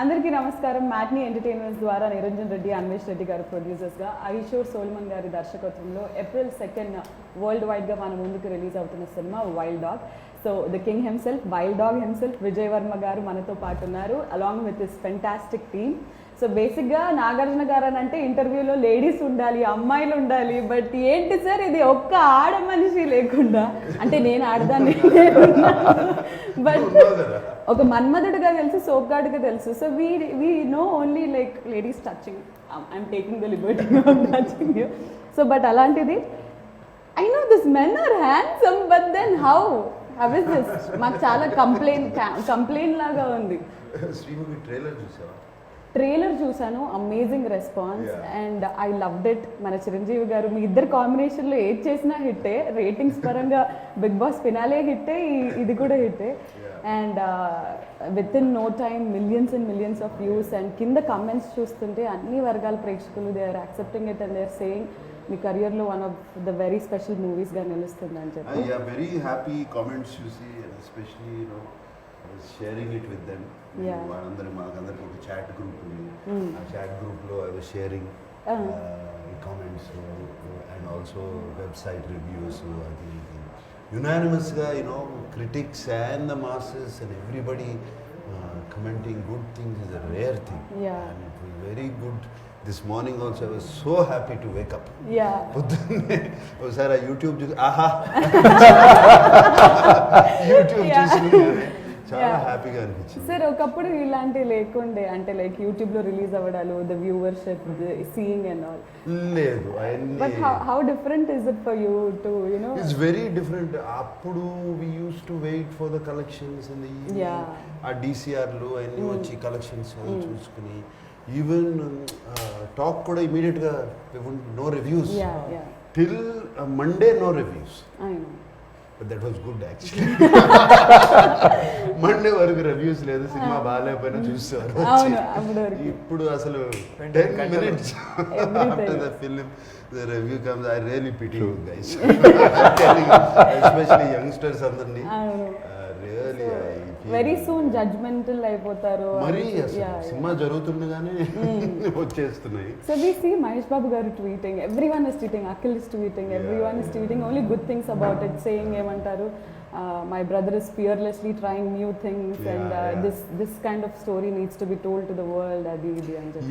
అందరికీ నమస్కారం. Matinee entertainments ద్వారా నిరంజన్ రెడ్డి, అన్వేష్ రెడ్డి గారు ప్రొడ్యూసర్స్గా, ఐషోర్ సోల్మన్ గారి దర్శకత్వంలో ఏప్రిల్ 2 వరల్డ్ వైడ్గా మన ముందుకు రిలీజ్ అవుతున్న cinema wild dog. So the king himself, wild dog himself Vijay Varma గారు మనతో పాటు ఉన్నారు, along with this fantastic team. So బేసిక్గా నాగార్జున గారు అని అంటే ఇంటర్వ్యూలో లేడీస్ ఉండాలి, అమ్మాయిలు ఉండాలి, బట్ ఏంటి సార్ ఇది ఒక్క ఆడ మనిషి లేకుండా, అంటే నేను ఆడదాన్ని బట్ ఒక మన్మధుడుగా తెలుసు, సోప్గాడుగా తెలుసు. So we know only like ladies touching, I'm taking the liberty of touching you. So but అలాంటిది I know this men are handsome, but then how is this? మాకు చాలా కంప్లైంట్ లాగా ఉంది. ట్రైలర్ చూసాను, amazing response and I loved it. మన చిరంజీవి గారు మీ ఇద్దరు కాంబినేషన్లో ఏది చేసినా హిట్టే, రేటింగ్స్ పరంగా బిగ్ బాస్ ఫినాలే హిట్టే, ఇది కూడా హిట్టే. And with in no time millions and millions of views. And కింద కమెంట్స్ చూస్తుంటే అన్ని వర్గాల ప్రేక్షకులు they are accepting it and they are saying మీ కెరియర్లో one of the very special మూవీస్గా నిలుస్తుంది అని చెప్పి. వెరీ హ్యాపీ కామెంట్స్ చూసి, especially sharing it with them. వాళ్ళందరూ మాకందరికి ఒక చాట్ గ్రూప్ ఉంది, ఆ చాట్ గ్రూప్లో I was sharing comments and also website reviews. అది యునానిమస్గా critics and the masses and everybody commenting good things is a rare thing. And it was very good. This morning also I was so happy to wake up. పొద్దున్నే ఒకసారి ఆ YouTube చూసి YouTube చూసి చాలా హ్యాపీగా అనిపించింది. Sir ఒకప్పుడు ఇలాంటి లేకుండే, అంటే లైక్ యూట్యూబ్లో రిలీజ్ అవ్వడాలు, the viewership, seeing and all లేదు. But how different is it for you to you know? It's very different. అప్పుడు we use to wait for the collections and uh డిసిఆర్లు అన్నీ వచ్చి కలెక్షన్స్ చూసుకుని, ఈవెన్ టాక్ కూడా ఇమీడియట్గా no reviews till Monday, no reviews. But that was good actually. Monday వరకు reviews లేదు, cinema బాగాలేకపోయినా చూసేవారు. ఇప్పుడు అసలు 10 minutes after the film the review comes, I really pity you guys. Especially youngsters అందరినీ really వెరీ సూన్ జడ్జ్మెంటల్ అయిపోతారు. మరి cinema జరుగుతుండగానే వచ్చేస్తున్నాయి. So we see Mahesh Babu గారు tweeting, everyone is tweeting, Akhil is tweeting, everyone is tweeting only good things about it, saying ఏమంటారు, my brother is fearlessly trying new things and this kind of story needs to be told to the world. అది ఇది అని చెప్పి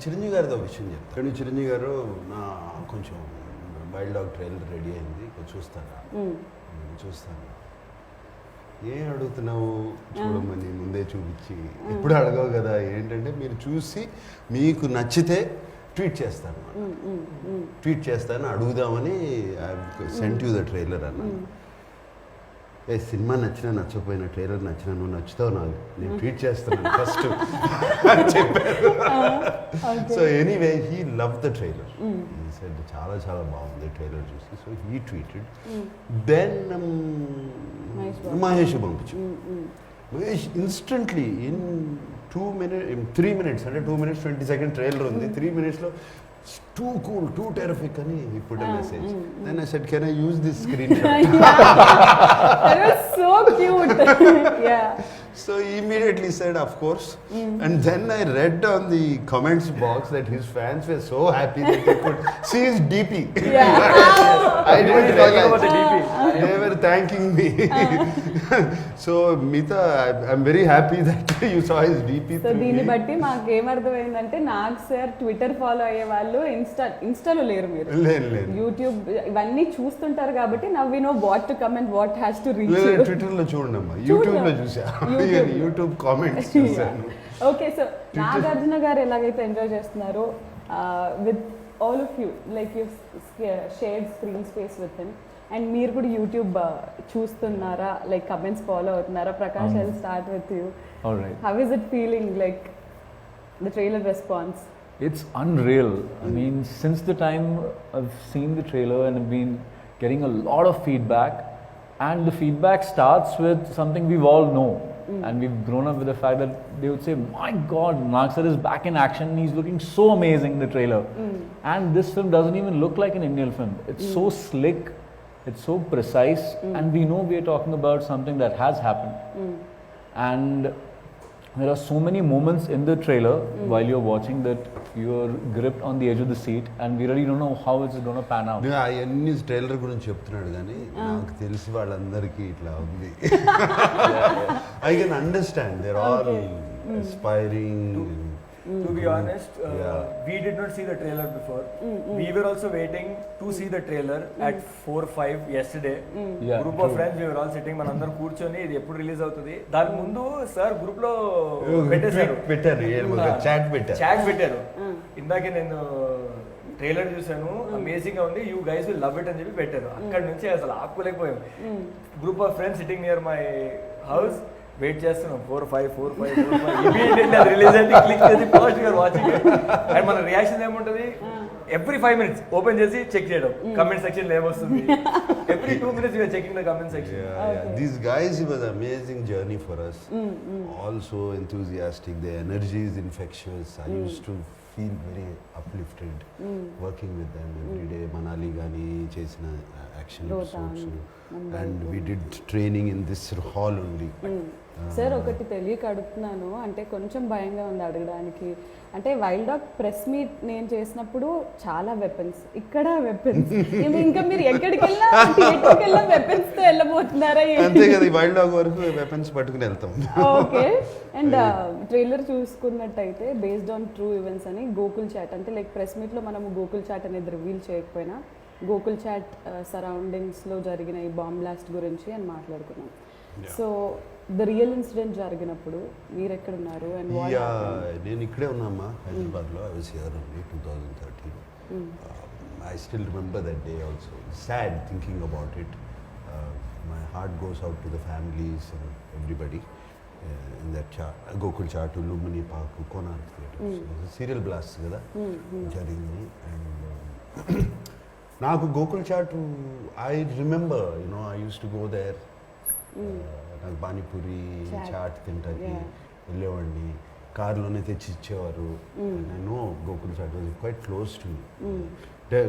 చిరంజీవి గారితో విషయం చెప్తాను. చిరంజీవి గారు నా కొంచెం వైల్డ్ డాగ్ ట్రైలర్ రెడీ అయింది, చూస్తాను. ఏం అడుగుతున్నావు చూడమని ముందే చూపించి, ఇప్పుడు అడగవు కదా, ఏంటంటే మీరు చూసి మీకు నచ్చితే ట్వీట్ చేస్తాను అడుగుదామని సెంట్ యూ ద ట్రైలర్ అన్న. సినిమా నచ్చినా నచ్చకపోయినా, ట్రైలర్ నచ్చినా నువ్వు నచ్చుతావు నాకు, నేను ట్వీట్ చేస్తున్నాను ఫస్ట్ అని చెప్పారు. So anyway he love the trailer, చాలా చాలా బాగుంది ట్రైలర్ చూసి. So he tweeted, then Mahesh పంపించు. మహేష్ ఇన్స్టెంట్లీ ఇన్ 3 minutes, అంటే 2 minutes 20 seconds ట్రైలర్ ఉంది, 3 minutesలో too cool, too terrific అని he put a message. Then I said, can I use this screenshot? That was so cute. So he immediately said, of course. And then I read on the comments box that his fans were so happy that they could see his DP. I didn't realize. They were thanking me. So Mita, I'm very happy that you saw his DP. So దీన్ని బట్టి మాకు ఏమర్థమైందంటే, నాకు sir Twitter follow అయ్యే వాళ్ళు ఇన్స్టాలో లేరు, మీరు YouTube ఇవన్నీ చూస్తుంటారు కాబట్టి now we know what to comment, what has to reach. Twitter లో చూడమ్మా, యూట్యూబ్ లో చూసా, యూట్యూబ్ కామెంట్స్ చూసాను. ఓకే, సో నాగార్జున గారు ఎలాగైతే ఎంజాయ్ చేస్తున్నారో with all of you, like you shared screen space with him, and మీరు కూడా యూట్యూబ్ చూస్తున్నారా, లైక్ కమెంట్స్ ఫాలో అవుతున్నారా? Prakash, I will start with you. How is it feeling, like the trailer response? It's unreal. I mean, since the time I've seen the trailer and I've been getting a lot of feedback, and the feedback starts with something we've all know, and we've grown up with the fact that they would say, my God, Nag sir is back in action, he's looking so amazing in the trailer. And this film doesn't even look like an Indian film. It's so slick, it's so precise, and we know we are talking about something that has happened. And there are so many moments in the trailer while you're watching that you're gripped on the edge of the seat, and we really don't know how it's going to pan out. అవన్నీ trailer గురించి చెప్తున్నాడు కానీ నాకు తెలిసి వాళ్ళందరికీ ఇట్లా ఉంది. I can understand there all aspiring. To be honest, we did not see the trailer before. We were also waiting to see the trailer at 4-5 yesterday. Group of friends, we were all sitting, మనందరం కూర్చొని ఇది ఎప్పుడు release అవుతుంది దాని ముందు sir group లో పెట్టారు chat పెట్టారు. ఇందాకే నేను ట్రైలర్ చూసాను, అమేజింగ్ గా ఉంది, you guys will love it అని చెప్పి పెట్టారు. అక్కడ నుంచి అసలు ఆపుకోలేకపోయాం. Group of friends sitting near my house, wait చేస్తున్నాం 4-5 ఇమీడియట్లీ అది రిలీజ్ అయితే క్లిక్ చేసి ఫస్ట్ యూఆర్ వాచింగ్. అండ్ మన రియాక్షన్ ఏముంటుంది, ఎవ్రీ 5 minutes ఓపెన్ చేసి చెక్ చేయడం కమెంట్ సెక్షన్ లో ఏమొస్తుంది. Every 2 minutes you're checking the comment section. These guys, it was an amazing journey for us. Also enthusiastic, their energy is infectious. I used to feel very uplifted working with them every day. Manali gani chesina action episodes, and we did training in this hall only. Sir ఒకటి తెలియక అడుగుతున్నాను, అంటే కొంచెం భయంగా ఉంది అడగడానికి. అంటే wild dog press meet నేను చేసినప్పుడు చాలా వెపన్స్, ఇక్కడ వెపన్స్, ఇంకా మీరు ఎక్కడికి వెళ్ళినా థియేటర్కి వెళ్ళినా వెపన్స్ తో వెళ్ళబోతున్నారా? అంతే కదా, వైల్డ్ డాగ్ వరకు వెపన్స్ పట్టుకుని వెళ్తాం. ఓకే. అండ్ ట్రైలర్ చూసుకున్నట్టయితే బేస్డ్ ఆన్ ట్రూ ఈవెంట్స్ అని గోకుల్ చాట్, అంటే లైక్ ప్రెస్ మీట్ లో మనము గోకుల్ చాట్ అనేది రివీల్ చేయకపోయినా గోకుల్ చాట్ సరౌండింగ్స్ లో జరిగిన ఈ బాంబ్ బ్లాస్ట్ గురించి అని మాట్లాడుకున్నాం. సో ద రియల్ ఇన్సిడెంట్ జరిగినప్పుడు మీరు ఎక్కడ ఉన్నారు? అండ్ నేను ఇక్కడే ఉన్నామ్మా, హైదరాబాద్లో. I was here only 2013. I still remember that day also. Sad thinking about it. My heart goes out to the families and everybody in that Gokul Chat, Lumini Park, Konark Theatre. Serial blast kada jarigindi. And నాకు Gokul Chat, I remember, I use to go there. నాకు పానీపూరి చాట్ తింటాకి వెళ్ళేవాడిని, కార్లోనే తెచ్చి ఇచ్చేవారు. నేను Gokul Chat was quite close to me.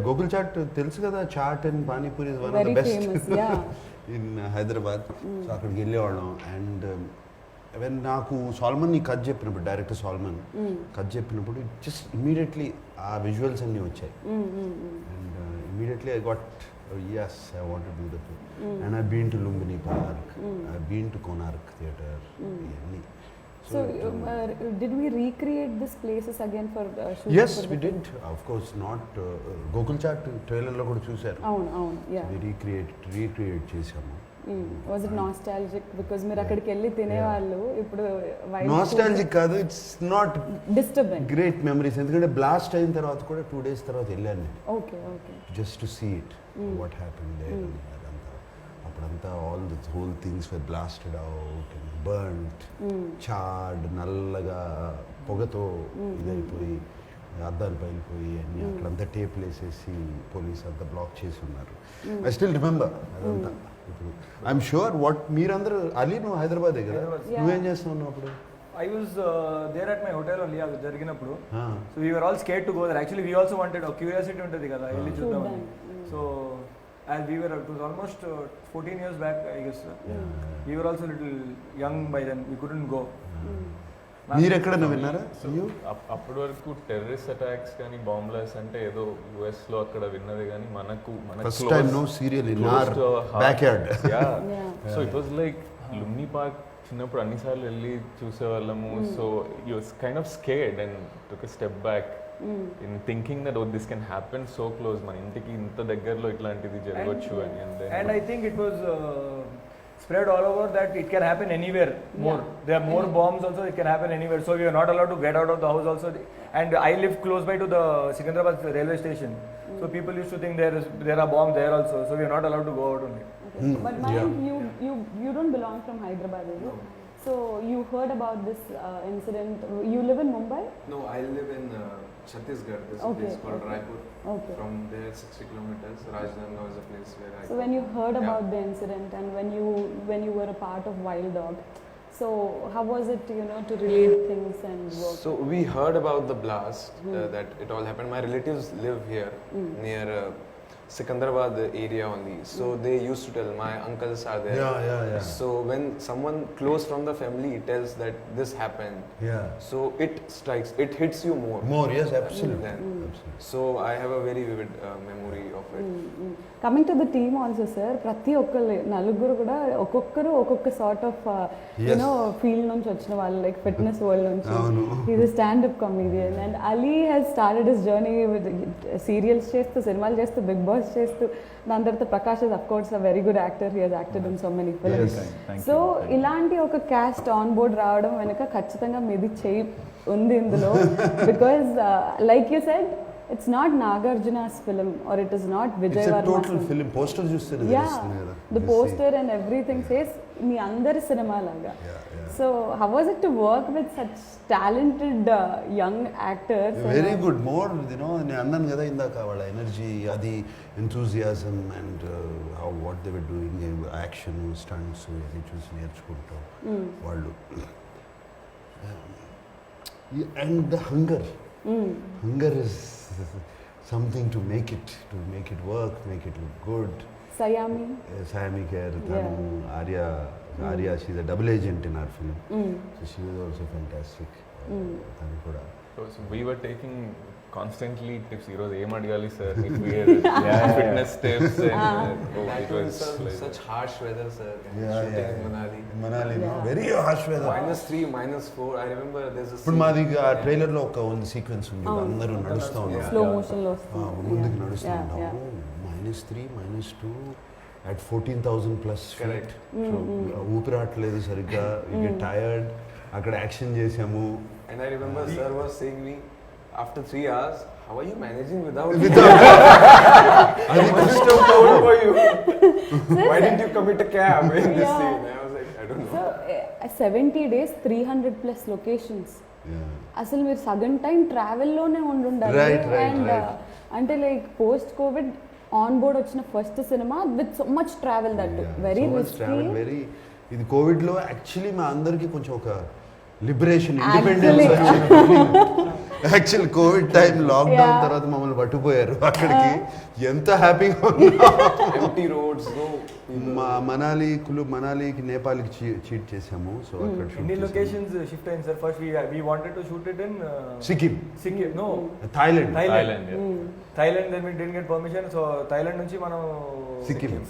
Gokul Chat తెలుసు కదా, chaat and panipuri is one of the best in Hyderabad. So అక్కడికి వెళ్ళేవాళ్ళం. అండ్ వెన్ నాకు సాల్మన్ ఈ కథ చెప్పినప్పుడు, డైరెక్టర్ సాల్మన్ కథ చెప్పినప్పుడు జస్ట్ ఇమీడియట్లీ ఆ విజువల్స్ అన్నీ వచ్చాయి. And immediately I got, yes, I want to do the film. And I've been to Lumbini Park, I've been to Konark Theatre. So did we recreate these places again for shooting? Yes, we did. Of course, not Gokul Chat trailer lo kuda chusaru. Avunu, yeah. We recreate chesamu. Was it nostalgic because మీరు అక్కడికి వెళ్ళి తినేవాళ్ళు, ఇప్పుడు nostalgic కాదు, it's not disturbing, great memories. ఎందుకంటే blast అయిన తర్వాత కూడా 2 days తర్వాత వెళ్ళాను నేను. Okay just to see it, what happened there. అప్పుడంతా all the whole things were blasted out and burned, charred, నల్లగా పొగతో ఇదైపోయి అద్దాలు పైలిపోయి అన్ని అక్కడంతా టేపులు వేసేసి పోలీస్ అంతా బ్లాక్ చేసి ఉన్నారు. ఐ స్టిల్ రిమెంబర్ అదంతా. ఇప్పుడు ఐఎమ్ షూర్ వాట్ మీరందరూ అలీ, నువ్వు హైదరాబాదే కదా, నువ్వేం చేస్తున్నావు అప్పుడు? I was there at my hotel only. అది జరిగినప్పుడు. So we were all scared to go there. Actually we also wanted, curiosity ఉంటుంది కదా, వెళ్ళి చూద్దామని. So as we were, it was almost 14 years back I guess. We were also little young by then, we couldn't go. మీరు ఎక్కడన్నా విన్నారా? అప్పటి వరకు terrorist attacks కానీ బాంబ్ బ్లాస్ట్ అంటే ఏదో యుఎస్ లో అక్కడ విన్నది, కానీ మనకు first time no serial in our backyard. So it was like Lumbini park చిన్నప్పుడు అన్నిసార్లు వెళ్ళి చూసేవాళ్ళము. So you was kind of scared and took a step back in thinking that this can happen so close, మన ఇంటికి ఇంత దగ్గరలో ఇట్లాంటిది జరగవచ్చు అని. And I think it was spread all over that it can happen anywhere more. There are more bombs also, it can happen anywhere. So we are not allowed to get out of the house also. And I live close by to the Secunderabad railway station. So people used to think there are bombs there also. So we are not allowed to go out only. But Mayank, you don't belong from Hyderabad, is it? So you heard about this incident. You live in Mumbai? No, I live in Chhattisgarh. There's a place called Raipur. From there 60 kilometers. Rajnandgaon is a place where I. So when you heard about the incident and when you were a part of Wild Dog, so how was it, to relate things and work? So we heard about the blast, that it all happened. My relatives live here near Sikandrabad area only. So they used to tell, my uncles are there. Yeah. So when someone close from the family tells that this happened, Yeah. so it strikes, it hits you more. More, yes, absolutely. Then. Absolutely. So I have a very vivid memory of it. Coming to the team also sir, ప్రతి ఒక్కరు నలుగురు కూడా ఒక్కొక్కరు ఒక్కొక్క sort of you know field నుంచి వచ్చిన వాళ్ళు, like fitness world నుంచి. Is standup comedian and Ali has started his journey with serials చేస్తూ, సినిమాలు చేస్తూ, బిగ్ బాస్ చేస్తూ, దాని తర్వాత Prakash is of course a very good actor, he has acted in so many films. So ఇలాంటి ఒక క్యాస్ట్ ఆన్ బోర్డ్ రావడం వెనుక ఖచ్చితంగా మీది చేయి ఉంది ఇందులో. Because like you said, it's not Nagarjuna's film or it is not Vijay It's a Varma's total film. Poster చూస్తేనే Yeah, తెలుస్తుంది కదా. the poster and everything says మీ అందరి సినిమా లాగా. So how was it to work with such talented young actors? Very good. More నేను అన్నాను కదా ఇందాక, వాళ్ళ ఎనర్జీ, అది enthusiasm and how what they were doing, action, stunts ఇవన్నీ చూసి నేర్చుకుంటాం వాళ్ళు. And the hunger is something to make it work, make it look good. Sayami Kher, Arya, she's a double agent in our film. So she was also fantastic. Tanu kuda. So we were taking constantly tips. Ee roju em adigali sir, if we had fitness tips and That it was was like such harsh weather, sir. Yeah, Shooting yeah. in Manali. Manali, no? Very harsh weather. -3, -4. I remember there's a ఇప్పుడు మాది ఆ trailer లో ఒక ఉంది sequence ఉంది, అందరూ నడుస్తూ ఉంటాం, స్లో మోషన్ లో వస్తుంది. ముందుకు నడుస్తూ ఉంటాము, -3, -2 at 14,000 plus feet. Correct. So, ఊపిరాట్లేదు సరిగ్గా, you get tired. అక్కడ యాక్షన్ చేసాము. And I remember sir was saying me, after 3 hours, how are you managing without అది కష్టం for you? Why didn't you commit a cab in this Yeah. scene? I was like, I don't know. So 70 days 300 plus locations. అసలు మీరు సగం time ట్రావెల్లోనే ఉండాలి. Right. And అంటే like post COVID on board వచ్చిన first cinema with so much travel, that very risky. Very, ఇది COVID లో actually మా అందరికి కొంచెం ఒక liberation, independence actual COVID time lockdown తర్వాత మమ్మల్ని పట్టుపోయారు అక్కడికి. ఎంత హ్యాపీగా Empty roads, no. Manali, Kullu మనాలికి, నేపాల్కి చీట్ చేసాము. సో అక్కడ ఎన్ని లొకేషన్స్ షిఫ్ట్ అయింది sir? First we wanted to shoot it in Sikkim, no, Thailand. Thailand, then we didn't get permission, so Thailand నుంచి మనం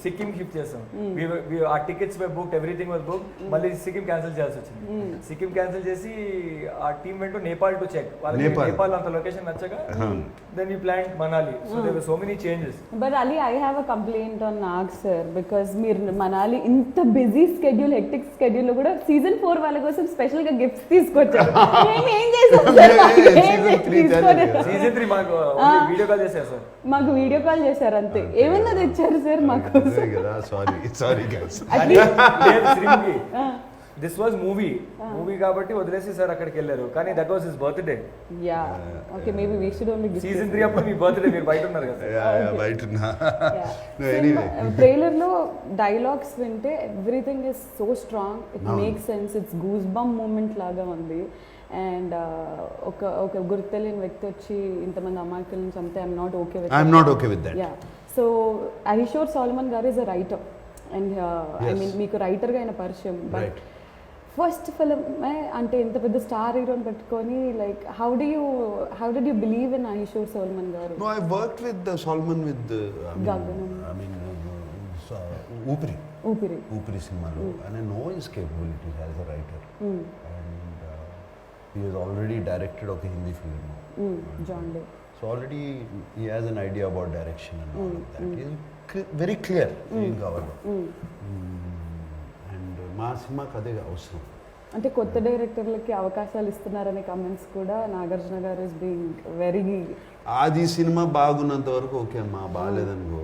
సిక్కిం షిఫ్ట్ చేసాం. ఆ tickets were booked, everything was booked. మళ్ళీ సిక్కిం క్యాన్సిల్ చేయాల్సి వచ్చింది. సిక్కిం క్యాన్సిల్ చేసి ఆ టీమ్ వెంట నేపాల్ టు చెక్. వాళ్ళకి నేపాల్ అంత లొకేషన్ నచ్చగా then we plan Manali. So there were so many changes. But Ali, I have a complaint on Nag sir, because మీరు మనాలి ఇంత బిజీ స్కెడ్యూల్, హెక్టిక్ స్కెడ్యూల్ లో కూడా సీజన్ 4 వాళ్ళ కోసం స్పెషల్ గా గిఫ్ట్స్ తీసుకొచ్చారు. మేము ఏం చేసాం సీజన్ 3 మాకు వీడియో కాల్ చేశారు సార్. మాకు వీడియో కాల్ చేశారు అంతే. ఏమన్నా తెచ్చారు సార్ మాకు? Sorry guys. This was movie కాబట్టి వదిలేసి సార్ అక్కడికి వెళ్ళారు. కానీ that was his birthday. Yeah, okay, maybe we should only gift. Season 3 అప్పుడు మీ బర్త్డే, మీరు బయట ఉన్నారు కదా. బయట ట్రైలర్ లో డైలాగ్స్ వింటే everything is so strong, it makes sense, it's goose bump moment లాగా ఉంది. అండ్ ఒక గుర్తు తెలియని వ్యక్తి వచ్చి ఇంతమంది అమాయకులను చంపితే I'm not okay with that. Yeah, so Ahishor Solomon garu is a writer and I mean మీకు రైటర్గా అయిన పరిచయం. బట్ ఫస్ట్ ఫిలిం అంటే ఇంత పెద్ద స్టార్ హీరోని పెట్టుకొని, like how did you believe in Ahishor Solomon గారు? No, I worked with Solomon with Gaganam. Upiri సినిమాలో, and I know his capabilities as a writer. And he has already directed ఒక Hindi film, John Day. So already he has an idea about direction and all of that. He is very clear ఏం కావాలో. And మా సినిమాకి అదే అవసరం. అంటే కొత్త డైరెక్టర్లకి అవకాశాలు ఇస్తున్నారనే కమెంట్స్ కూడా నాగార్జున గారు ఇస్ బీయింగ్ వెరీ. అది సినిమా బాగున్నంత వరకు ఓకే అమ్మా, బాగాలేదనుకో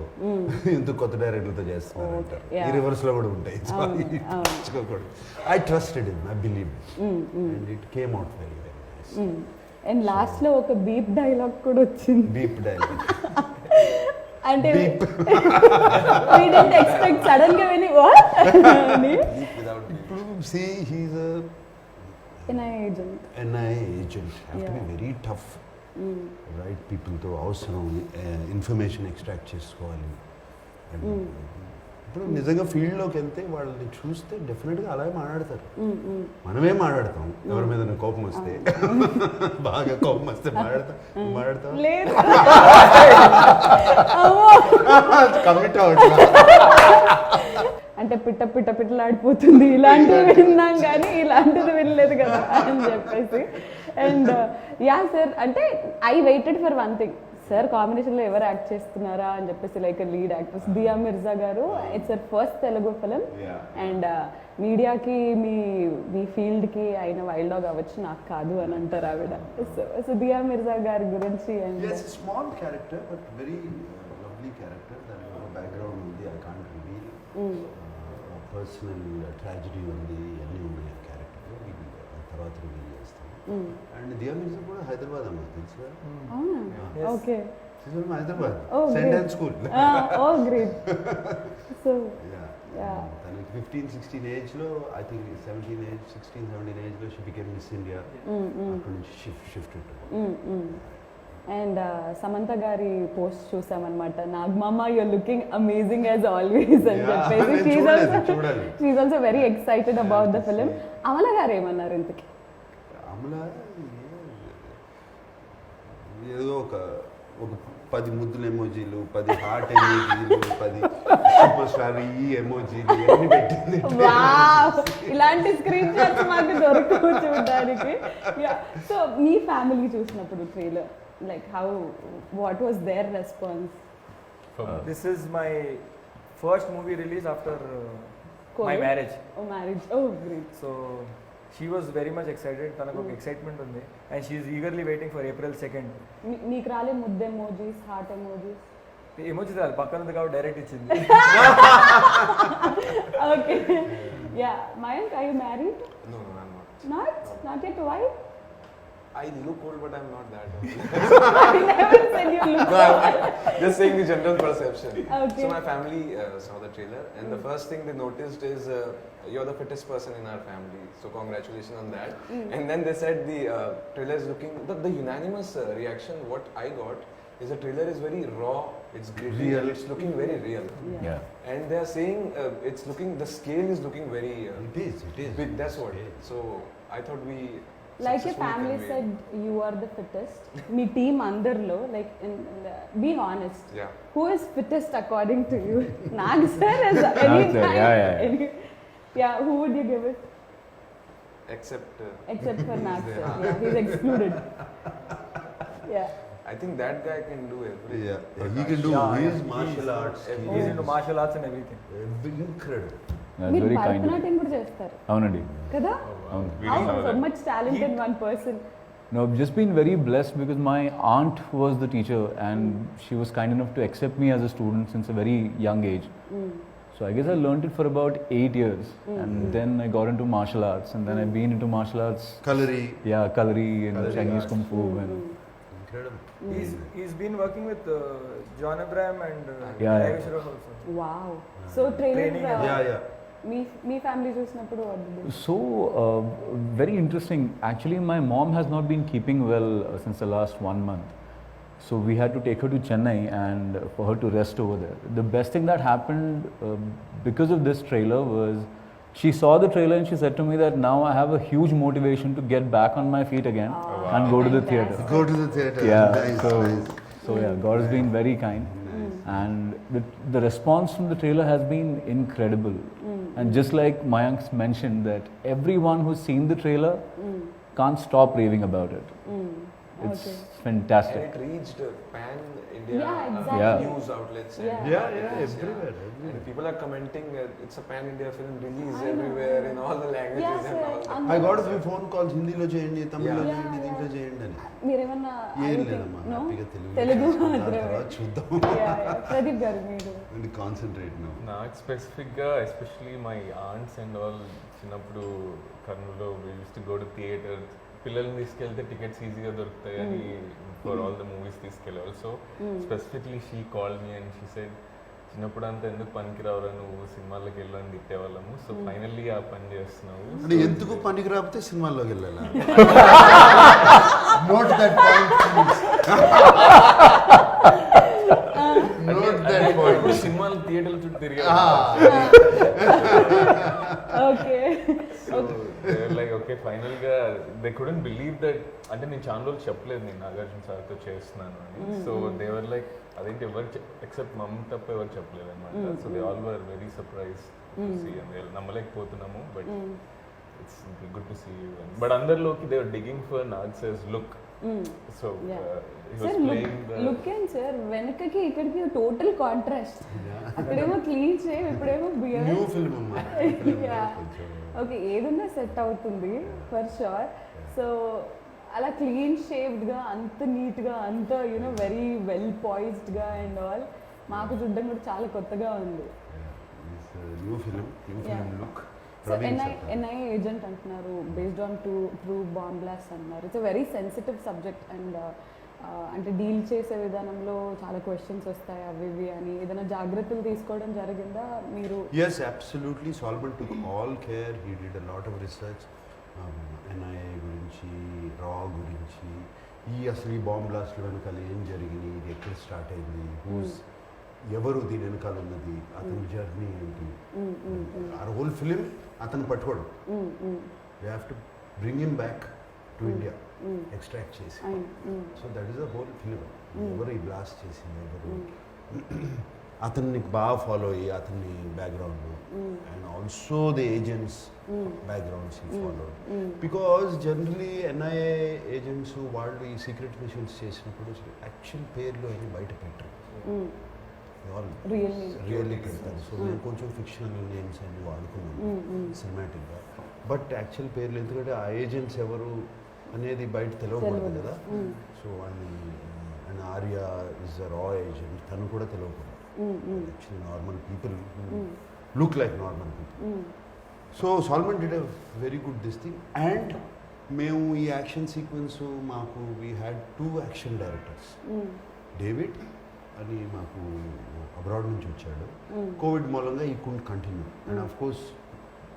ఎందుకు కొత్త డైరెక్టర్తో చేస్తున్నారు అంటారు. ఈ రివర్స్ లో కూడా ఉంటాయి. I trusted him, I believe and it came out very very nice. And last లో ఒక బీప్ డైలాగ్ కూడా వచ్చింది. బీప్ డైలాగ్ అంటే we didn't expect సడన్ గా విని what అని. ఇప్పుడు see he's a NIA agent. NIA agent, have to be very tough. Right పీపుల్తో అవసరం, ఇన్ఫర్మేషన్ ఎక్స్ట్రాక్ట్ చేసుకోవాలి. And ఇప్పుడు నిజంగా ఫీల్డ్లోకి వెళ్తే వాళ్ళని చూస్తే డెఫినెట్గా అలాగే మాట్లాడతారు. మనమే మాట్లాడతాం ఎవరి మీద కోపం వస్తే, బాగా కోపం వస్తే మాట్లాడతాం లేదు కమిట్ అవ్వట్లా. అంటే పిట్టలాడిపోతుంది ఇలాంటివి విన్నాం కానీ ఇలాంటిది వినలేదు కదా అని చెప్పేసి. అండ్ యా సార్, అంటే I waited for one thing, sir కాంబినేషన్లో ఎవరు యాక్ట్ చేస్తున్నారా అని చెప్పేసి, లైక్ లీడ్ యాక్ట్రెస్ దియా మిర్జా గారు. It's sir first Telugu film. And మీడియాకి మీ ఫీల్డ్కి అయిన వైల్డ్ డాగ్ అవ్వచ్చు, నాకు కాదు అని అంటారు ఆవిడ. సో దియా మిర్జా గారి గురించి. And small character but very lovely character. దాంట్లో బ్యాక్గ్రౌండ్ ఉంది, I can't reveal. Personal tragedy ఉంది, అన్నీ ఉన్నాయి ఆ క్యారెక్టర్లో. తర్వాత రివీల్ చేస్తాను. అండ్ దియా మిర్జా కూడా హైదరాబాద్ అమ్మ, తెలుసా? ఓకే, Hyderabad Oh, saint great. Ann school. Oh great. So తనకి 15-16 ఏజ్లో, ఐ థింక్ 16-17 ఏజ్లో షీ బికేమ్ మిస్ ఇండియా. అక్కడ నుంచి షిఫ్ట్. అండ్ సమంత గారి పోస్ట్ చూసామన్నమాట, నాగమామ you're looking amazing as always అని చెప్పేసి. She also very excited about the film. Amala garu ఏమన్నారు ఇంతకి? అమల ఏదో ఒక 10 ముద్దుల ఎమోజీలు, 10 హార్ట్ ఎమోజీలు, 10 సూపర్ స్టార్ ఈ ఎమోజీలు అన్ని పెట్టింది. ఇలాంటి స్క్రీన్ షాట్స్ మాకు దొరకవు చూడడానికి. సో మీ ఫ్యామిలీ చూసినప్పుడు trailer, like what was their response? This is my first movie release after my marriage. Oh, marriage. Oh, great. So she was very much excited. తనకు ఒక ఎక్సైట్మెంట్ ఉంది and she is eagerly waiting for April 2nd. మీకు రాలే ముద్ద emojis, heart emojis? Emoji రాదు, పక్కన ఉంది కాబట్టి డైరెక్ట్ ఇచ్చింది. Okay. Yeah, Mayank, are you married? No, I'm not. Not yet. Why? I look old, but I'm not that old. I never said you look No, old. I'm just saying the general perception. Okay. So my family saw the trailer, and the first thing they noticed is you're the fittest person in our family. So congratulations on that. And then they said the trailer is looking. The unanimous reaction what I got is the trailer is very raw. It's gritty. Real. It's looking very real. Yeah. And they are saying it's looking. The scale is looking very It is. big. That's what. So I thought we. Like your successfully family conveyed. said, you are the fittest. Me team అందరిలో, like, be honest. Yeah. Who is fittest according to you? Nag sir is Nag sir, yeah. Yeah, who would you give it? Except. Except for Nag sir. Yeah, he's excluded. Yeah. I think that guy can do everything. Yeah, he can do. Yeah, He is yeah. martial arts. He's into martial arts and everything. Incredible. That's మీరు very kind of you. Bharatanatyam కూడా చేస్తారు అవునండి. కదా? అవును. We How didn't know so that. much talent in one person? No, I've just been very blessed because my aunt was the teacher and she was kind enough to accept me as a student since a very young age. So I guess I learned it for about 8 years and then I got into martial arts and then I've been into martial arts. Kalari. Yeah, Kalari and Kalari Chinese arts. Kung Fu and Incredible. He's been working with John Abraham and Yeah. David Shroff also. Wow. So trailer, Training and- Yeah. Me family చూసినప్పుడు what did you do? so very interesting. Actually, my mom has not been keeping well since the last 1 month. So we had to take her to Chennai and for her to rest over there. The best thing that happened because of this trailer was she saw the trailer and she said to me that now I have a huge motivation to get back on my feet again and go to the theatre. Go to the theatre. Yeah, Nice, nice. so yeah, God has been very kind. And the response from the trailer has been incredible. And just like Mayank mentioned that everyone who's seen the trailer can't stop raving about it. It's Okay. fantastic. And it reached pan-India Yeah, exactly. Yeah. news outlets. And Yeah. articles, Everywhere. And people are commenting it's a pan-India film release everywhere in all the languages Yes, and all that. I got a few phone calls. హిందీలో చేయండి, తమిళ్లో Yeah. చేయండి, దీంట్లో చేయండి అని. మీరేమన్నా ఏం లేదమ్మా, No? హ్యాపీగా తెలుగు దాని మాత్రమే. తర్వాత చూద్దాం. ప్రదీప్ గారు మీరు కాన్సన్ట్రేట్ నౌ. నాకు స్పెసిఫిక్గా especially my aunts and all చిన్నప్పుడు కర్నూలులో we use to go to theatre. పిల్లల్ని తీసుకెళ్తే టికెట్స్ ఈజీగా దొరుకుతాయి అని ఫర్ ఆల్ ద మూవీస్ తీసుకెళ్ళేవాళ్ళు. So specifically she call me and she said చిన్నప్పుడు అంతా ఎందుకు పనికి రావురా నువ్వు సినిమాల్లోకి వెళ్ళని తిట్టేవాళ్ళము. సో ఫైనల్లీ ఆ పని చేస్తున్నావు. అంటే ఎందుకు పనికి రాకపోతే సినిమాల్లోకి వెళ్ళాలా? Note that point, please. Note that point. ఇప్పుడు సినిమాలు థియేటర్ల చుట్టూ తిరిగారు. Okay So they're like, okay, final గా they couldn't believe that. అంటే నేను చాలా రోజులు చెప్పలేదు నేను నాగార్జున సార్తో చేస్తున్నాను అని. సో దేవర్ లైక్ అదేంటి ఎవరు ఎక్సెప్ట్ మమ్ తప్ప ఎవరు చెప్పలేదు అనమాట. So they all were very surprise see and నమ్మలేకపోతున్నాము but it's good to see you. But అందరిలోకి they are digging for Nag's look. So sir look ఏంటి సార్ వెనకకి ఇక్కడికి టోటల్ కాంట్రాస్ట్. అక్కడేమో క్లీన్ షేవ్, ఇప్పుడేమో బియర్. న్యూ ఫిల్మ్ అమ్మా. Okay ఏదన్నా set అవుతుంది ఫర్ షూర్. సో అలా క్లీన్ షేవ్డ్గా అంత నీట్గా అంత యూనో వెరీ వెల్ పాయిజ్డ్గా అండ్ ఆల్ మాకు చూడడం కూడా చాలా కొత్తగా ఉంది. New film look. So NI agent అంటున్నారు based on true bomb blast అంటున్నారు. It's a very sensitive subject and అంటే డీల్ చేసే విధానంలో చాలా క్వశ్చన్స్ వస్తాయి అవి ఇవి అని ఏదైనా జాగ్రత్తలు తీసుకోవడం జరిగిందా మీరు? Yes, absolutely. Solomon took all care. He did a lot of research. NIA గురించి, రా గురించి, అసలు ఈ బాంబ్ బ్లాస్ట్ వెనకాల ఏం జరిగింది, ఇది ఎక్కడ స్టార్ట్ అయింది, ఎవరు దీని వెనకాల ఉన్నది, అతని జర్నీ ఏంటి, ఆ హోల్ ఫిలిం అతను పట్టుకోవడం. We have to bring him back to India, extract చేసి. So that is the whole film. ఎవరు ఈ బ్లాస్ట్ చేసింది, ఎవరు అతన్ని బాగా ఫాలో అయ్యి అతన్ని background and also the agents backgrounds ఈ follow. Because generally NIA agents వాళ్ళు ఈ సీక్రెట్ మిషన్స్ చేసినప్పుడు యాక్చువల్ పేర్లు అని బయట పెట్టరు, రియల్లీ పెడతారు. సో నేను కొంచెం ఫిక్షనల్ నేమ్స్ అన్ని వాడుకున్నాను సినిమాటిక్గా. బట్ యాక్చువల్ పేర్లు ఎందుకంటే ఆ ఏజెంట్స్ ఎవరు అనేది బయట తెలియకూడదు కదా. సో వాడిని అండ్ ఆర్య ఇస్ అ రా ఏజెంట్, తను కూడా తెలియకూడదు. Actually normal people who look like normal people. So Solomon did a very good this thing. And మేము ఈ యాక్షన్ సీక్వెన్స్ మాకు we had 2 action directors. David అని మాకు అబ్రాడ్ నుంచి వచ్చాడు. కోవిడ్ మూలంగా ఈ Kund continue and of course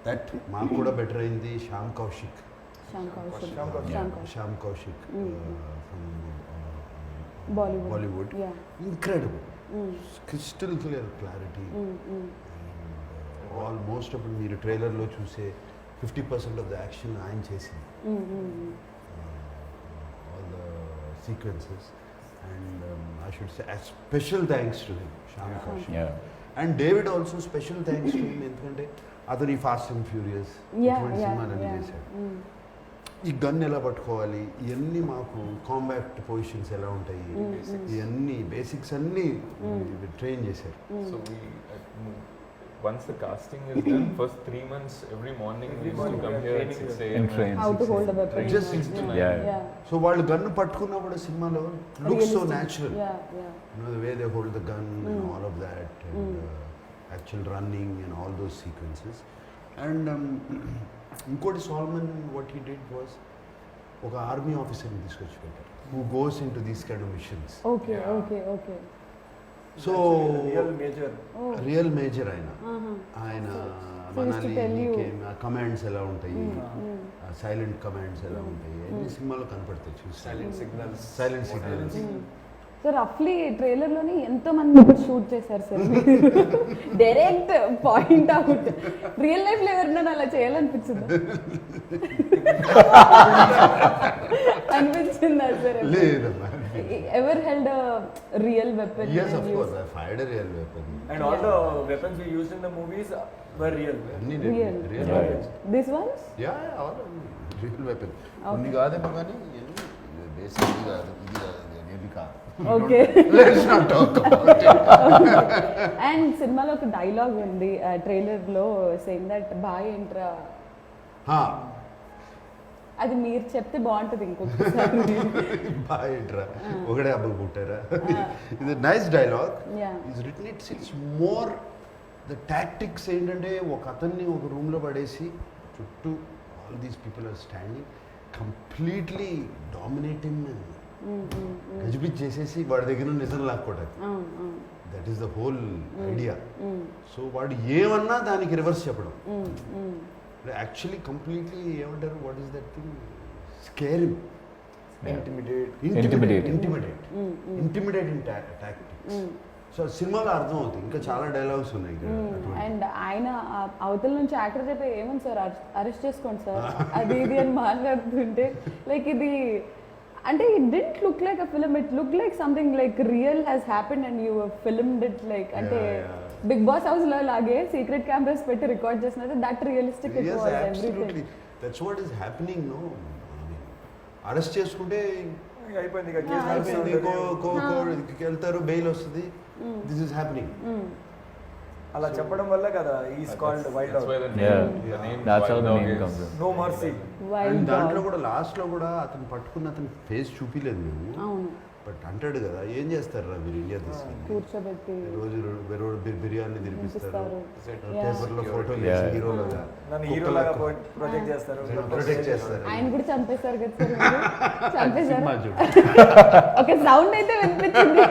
that మాకు కూడా బెటర్ అయింది. Shyam Kaushik from Bollywood. Incredible crystal clear clarity. Almost అప్పుడు మీరు ట్రైలర్లో చూసే 50% ఆఫ్ ద యాక్షన్ ఆయన చేసింది, all the sequences. And I should say special thanks to him, Shyam Kaushik. And David also special thanks to him, ఎందుకంటే అతను ఈ ఫాస్ట్ అండ్ ఫ్యూరియస్ ఇటువంటి సినిమాలన్నీ చేశాడు. ఈ గన్ ఎలా పట్టుకోవాలి, ఇవన్నీ మాకు కాంబాక్ట్ పొజిషన్స్ ఎలా ఉంటాయి, ఇవన్నీ బేసిక్స్ అన్నీ ట్రైన్ చేశారు. So once the casting is done, first 3 months every morning we used to come here at 6 a.m. and train. How to hold a weapon. Just 6 to 9. So వాళ్ళు gun పట్టుకున్నా కూడా సినిమాలో looks so natural. You know the way they hold the gun and all of that, and actual running and all those sequences. And ఇంకోటి Salman what he did was ఒక army ఆఫీసర్ని తీసుకొచ్చి పెట్టారు who goes in to these kind of missions. So real major ఆయన మనాలి commands ఎలా ఉంటాయి, silent commands ఎలా ఉంటాయి, అన్ని సినిమాలో కనపడతాయి. చూసి సైలెంట్ సిగ్నల్స్. సో రఫ్లీ ట్రైలర్లోనే ఎంతో మంది ఇప్పుడు షూట్ చేశారు sir, direct point out. Real లైఫ్లో ఎవరినైనా అలా చేయాలనిపించిందా అనిపించిందా సార్? లేదమ్మా. Ever held real weapon? Yes, of course, I fired a real weapon. And all the weapons we used in the movies were real. Real weapons. This ones? Yeah, all real weapon. కొన్ని కాదేమో కానీ basic కాదు, ఇది కాదు, ఇది కాదు. Okay. Let's not talk about it. And సినిమాలో ఒక డైలాగ్ ఉంది ట్రైలర్లో సేయింగ్ దట్ బాయ్ ఎంట్రా, అది మీరు చెప్తే బాగుంటుంది ఇంకొకసారి. బాయ్ ఎంట్రా ఒకడే అబ్బకు పుట్టారా, ఇది nice dialogue. Is written it's more the tactics ఏంటంటే ఒక అతన్ని ఒక రూమ్లో పడేసి చుట్టూ all these people are standing, completely dominating గజిబిజ్ చేసేసి వాడి దగ్గర నిజం లాక్కోవడానికి. That is the whole idea. So వాడు ఏమన్నా దానికి రివర్స్ చెప్పడం, యాక్చువల్లీ కంప్లీట్లీ ఏమంటారు, what is that thing, scare him. Intimidate. Intimidating tactics. So సినిమాలో అర్థం అవుతుంది. ఇంకా చాలా డైలాగ్స్ ఉన్నాయి ఇక్కడ అటువంటి. అండ్ ఆయన అవతల నుంచి యాక్టర్ చెప్పే ఏమని సార్ అరెస్ట్ చేసుకోండి సార్ అది ఇది అని మాట్లాడుతుంటే లైక్ ఇది అంటే it didn't look like a film, it look like something like real has happened and you filmed it like అంటే బిగ్ బాస్ హౌస్ లో లాగే సీక్రెట్ కెమెరాస్ పెట్టి రికార్డ్ చేసినట్టు that realistic it was everything. That's what is happening. No arrest చేసుకుంటే అయిపోయింది ఇక case అయిపోయింది, నడుస్తుంది. వెళ్తారు, బెయిల్ వస్తుంది. This is happening. అలా చెప్పడం వల్ల కదా is called wild That's why dog. the Yeah, name that's how Wild the Dog name is- comes in. No mercy. Wild దాంట్లో డాగ్. కూడా లాస్ట్ లో కూడా అతను పట్టుకున్న అతని ఫేస్ చూపిలేదు మేము. అవును, బట్ అంటాడు కదా, ఏం చేస్తారు రా మీరు ఇండియా తీసుకెళ్ళి, కూర్చోబెట్టి రోజు బిర్యానీ తినిపిస్తారు, తినిపిస్తారు. పేపర్లో ఫోటోలు Yeah. వేసి హీరోలుగా నన్ను హీరోలాగా ప్రొజెక్ట్ చేస్తారు. ప్రొటెక్ట్ చేస్తారు. ఆయన కూడా చంపేశారు కదా సార్ మీరు? చంపేశారు. సినిమా చూడు. ఒక సౌండ్ అయితే వినిపించింది,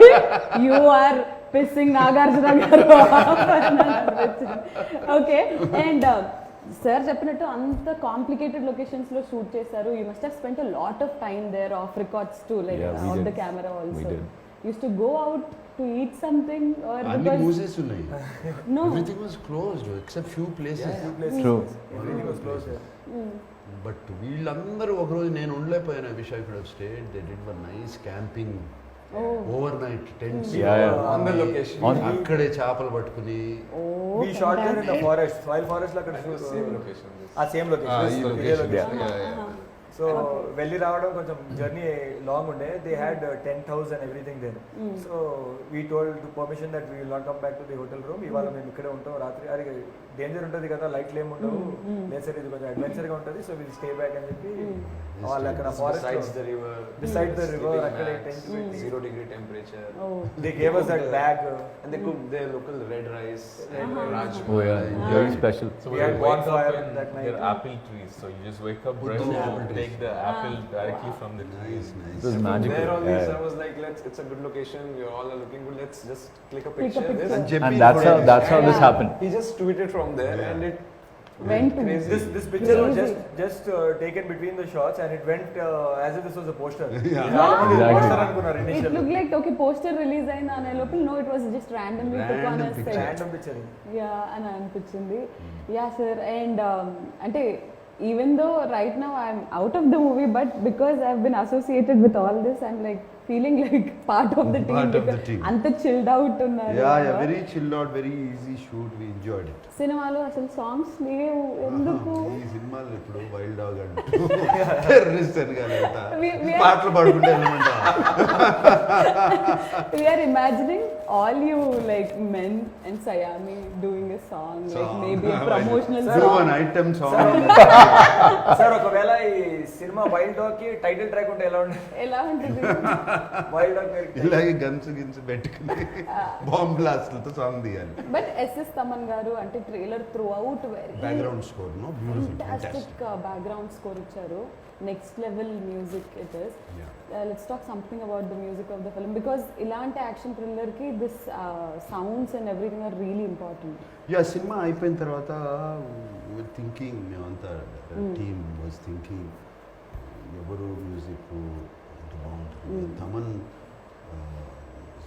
యు ఆర్ పిస్సింగ్ నాగార్జున గారు ఓకే. అండ్ సార్ చెప్పినట్టు అంత కాంప్లికేటెడ్ లొకేషన్స్ లో షూట్ చేశారు. You must have spent a lot of time there, off records to like Yeah, we of the did. Camera We also. did. Use to go out to eat something or అన్ని because మూసేసి ఉన్నాయి. No everything was closed except few places. True. Everything was closed. But వీళ్ళందరూ ఒకరోజు నేను ఉండలేకపోయాను. I wish I could have stayed. They did one nice camping over night tents Yeah, yeah. On the location. అక్కడే చేపలు పట్టుకుని. We shot there in the forest, wild forest లో అక్కడ Same location. ఆ సేమ్ ఈ లొకేషన్. location. Yeah. సో వెళ్ళి రావడం కొంచెం జర్నీ లాంగ్ ఉండే. They had tent house and everything there. So we told permission that we will not come back to the hotel room. ఇవాళ మేము ఇక్కడే ఉంటాం రాత్రి. అది డేంజర్ ఉంటుంది కదా, లైట్లు ఏమి ఉండవు, లేదు సార్ ఇది కొంచెం అడ్వెంచర్ గా ఉంటుంది, సో విల్ స్టే బ్యాక్ అని చెప్పి వాళ్ళు అక్కడ Besides forest the river. Beside the river, sleeping akkade mats, tent petti. 0-degree temperature. They gave us that bag. And they cooked their local red rice and rajma. Oh yeah, very special. So We when had you wake bonfire up in that night. there are apple trees, so you just wake up, Put brush the your apple teeth, take trees. the apple directly from the trees. Nice, It was nice. magical. There always Yeah. I was like, it's a good location. We all are looking good. Let's just click a Click a picture. picture. This. అని చెప్పి And that's how this Yeah. happened. He just tweeted from there, Yeah. and it went to crazy. This picture was Crazy. just taken between the shots and it went as if this was a poster. Yeah. Exactly. Poster అనుకున్నారు it initially. Look like okay poster release అయింది అనే లోపల no it was just randomly took on Random picture. Random picture. Yeah అని అనిపించింది. Yeah sir. And అంటే even though right now I'm out of the movie but because I been associated with all this I'm like feeling like part of the Part of the team. team. అంత chilled out ఉన్నారు. Yeah, very chilled out, very easy shoot. We enjoyed it. సినిమాలో అసలు songs లేవు ఎందుకు? ఈ సినిమాలో ఇప్పుడు wild dog అంటూ టెర్రరిస్ట్ అని కానీ We- we are- పాటలు పాడుకుంటే వెళ్ళమంటా. We are imagining all you like men and Sayami doing a song, like maybe a promotional Do song. an item song. Sir ఒకవేళ ఈ సినిమా వైల్డ్ డాగ్ కి టైటిల్ ట్రాక్ ఉంటే ఎలా ఉంటుంది? ఎలా ఉంటుంది? వైల్డ్ డాగ్ ఇలాగే గన్స్ గిన్స్ పెట్టుకుని బాంబ్ బ్లాస్ట్లతో సాంగ్ తీయాలి. బట్ ఎస్ఎస్ తమన్ గారు అంటే trailer throughout very background score no beautiful fantastic background score ఇచ్చారు. Next level music it is. Let's talk something about the music of the film because ఇలాంటి action thriller కి this sounds and everything are really important. Yeah సినిమా అయిపోయిన తర్వాత thinking మేమంతా team was thinking ఎవరు music ఎంత బాగుంటుంది. Thaman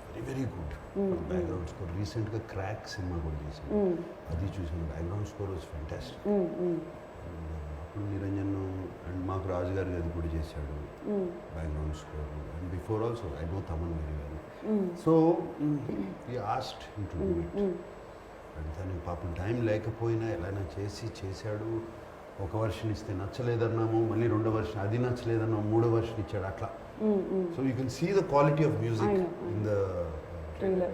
very very good background score. రీసెంట్గా క్రాక్ సినిమా కూడా చేశాను, అది చూసాను. Background score was fantastic. అప్పుడు నిరంజన్ అండ్ మాకు రాజు గారు అది కూడా చేశాడు background score. And before also I know Thaman very well. So ఈ asked to do it. And తనకి పాపం టైం లేకపోయినా ఎలాగైనా చేశాడు. ఒక వర్షన్ ఇస్తే నచ్చలేదన్నాము, మళ్ళీ రెండో వర్షన్ అది నచ్చలేదన్నాము, మూడో వర్షన్ ఇచ్చాడు అట్లా. So you can see the quality of music in the Trailer.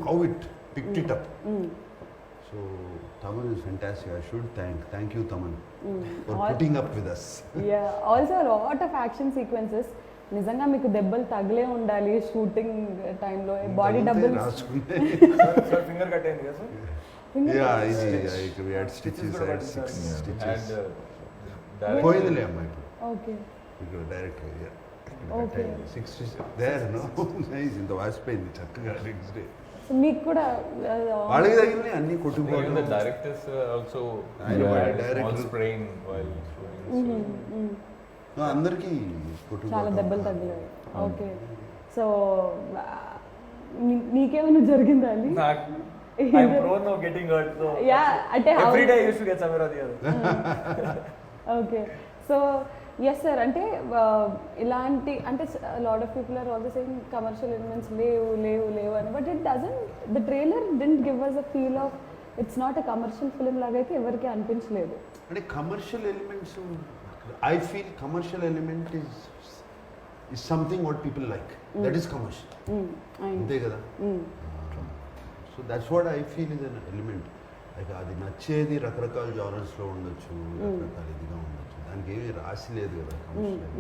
How it picked it up. So Taman is fantastic. I should thank you Taman for putting up with us. Yeah, also a lot of action sequences. నిజంగా మీకు దెబ్బలు తగిలే ఉండాలి shooting టైంలో. Body డబ్బులు sir finger cut అయింది కదా sir? Yeah, easy. We had stitches. I had 6 And stitches. direct- పోయిందిలే అమ్మా ఇప్పుడు. ఓకే. ఇక్కడ direct Okay. 6 stitches there no nice. ఇంత వాసిపోయింది చక్కగా నెక్స్ట్ డే. సో మీకు కూడా వాళ్ళకి తగిలినాయి అన్ని Even the కొట్టుకోవడం. directors also I know, had a small director- sprain while shooting. So అందరికీ చాలా దెబ్బలు తగిలాయి. ఓకే, సో నీకేమైనా జరిగిందా అండి? నాకు I'm prone of getting hurt, so Yeah, అంటే every day I used to get somewhere or the other. Okay, so yes sir, అంటే ఇలాంటి అంటే lot of people are also saying commercial elements లేవు అని, but it doesn't, the trailer didn't give us a feel of it's not a commercial film లాగా అయితే ఎవరికి అనిపించలేదు. అంటే commercial elements, I feel commercial element is something what people like, that is commercial, అంతే కదా. So that's what I feel is an element. Like అది నచ్చేది రకరకాల జానర్స్లో ఉండొచ్చు, రకరకాల ఇదిగా ఉండొచ్చు, దానికి ఏమీ రాసి లేదు కదా కమర్షియల్.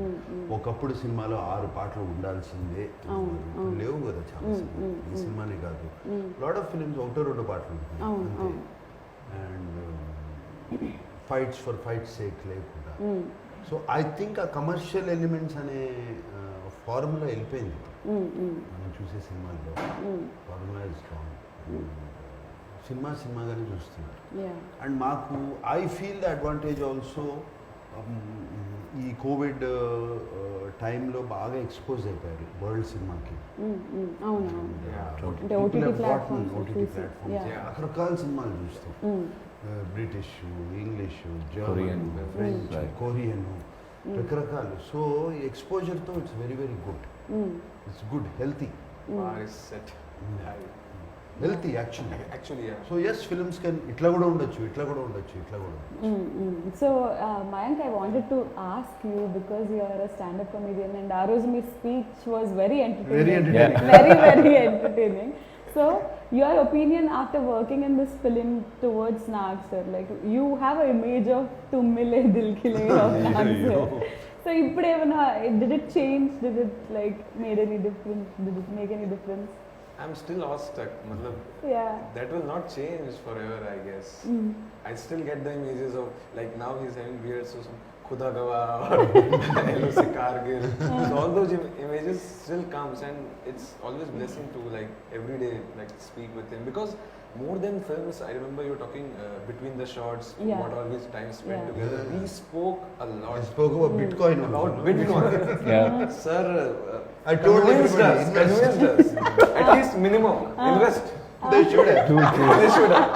ఒకప్పుడు సినిమాలో 6 పాటలు ఉండాల్సిందే, లేవు కదా చాలా సినిమాలు, ఈ సినిమానే కాదు, లాట్ ఆఫ్ ఫిలిమ్స్ 1-2 పాటలు ఉంటుంది అంతే. And fights for fight sake లేకుండా. సో ఐ థింక్ ఆ కమర్షియల్ ఎలిమెంట్స్ అనే ఫార్ములా వెళ్ళిపోయింది మనం చూసే సినిమాల్లో. ఫార్ములా ఇస్ స్ట్రాంగ్, సినిమాగానే చూస్తున్నారు. అండ్ మాకు I feel the advantage also, ఈ కోవిడ్ టైంలో బాగా ఎక్స్పోజ్ అయిపోయారు వరల్డ్ సినిమాకి. ఓటీటీ ప్లాట్ఫామ్స్ రకరకాల సినిమాలు చూస్తాం, British, English, German, French, Korean, రకరకాలు. సో ఈ ఎక్స్పోజర్తో it's very very good, it's good, healthy, healthy actually. So yes, films can ఇట్లా కూడా ఉండొచ్చు, ఇట్లా కూడా ఉండొచ్చు, ఇట్లా కూడా ఉండొచ్చు. So Mayank, I wanted to ask you, because you are a standup comedian, and ఆ రోజు మీ speech was very entertaining, very entertaining. So, your opinion after working in this film towards Nag sir, like you have an image of Tummile Dil Khile of Nag sir. So, did it change? Did it like made any difference? Did it make any difference? I'm still awestruck. Yeah. That will not change forever, I guess. I still get the images of, like now he's having beard, so some Khuda Gawah or LOC Kargil. So all those images still comes, and it's always blessing to like every day like speak with him, because more than films, I remember you talking between the shots, what all his time spent together. We spoke a lot. I spoke about Bitcoin. About Bitcoin. Sir, I told everybody, convinced us. At least minimum, invest. They should have. They should have.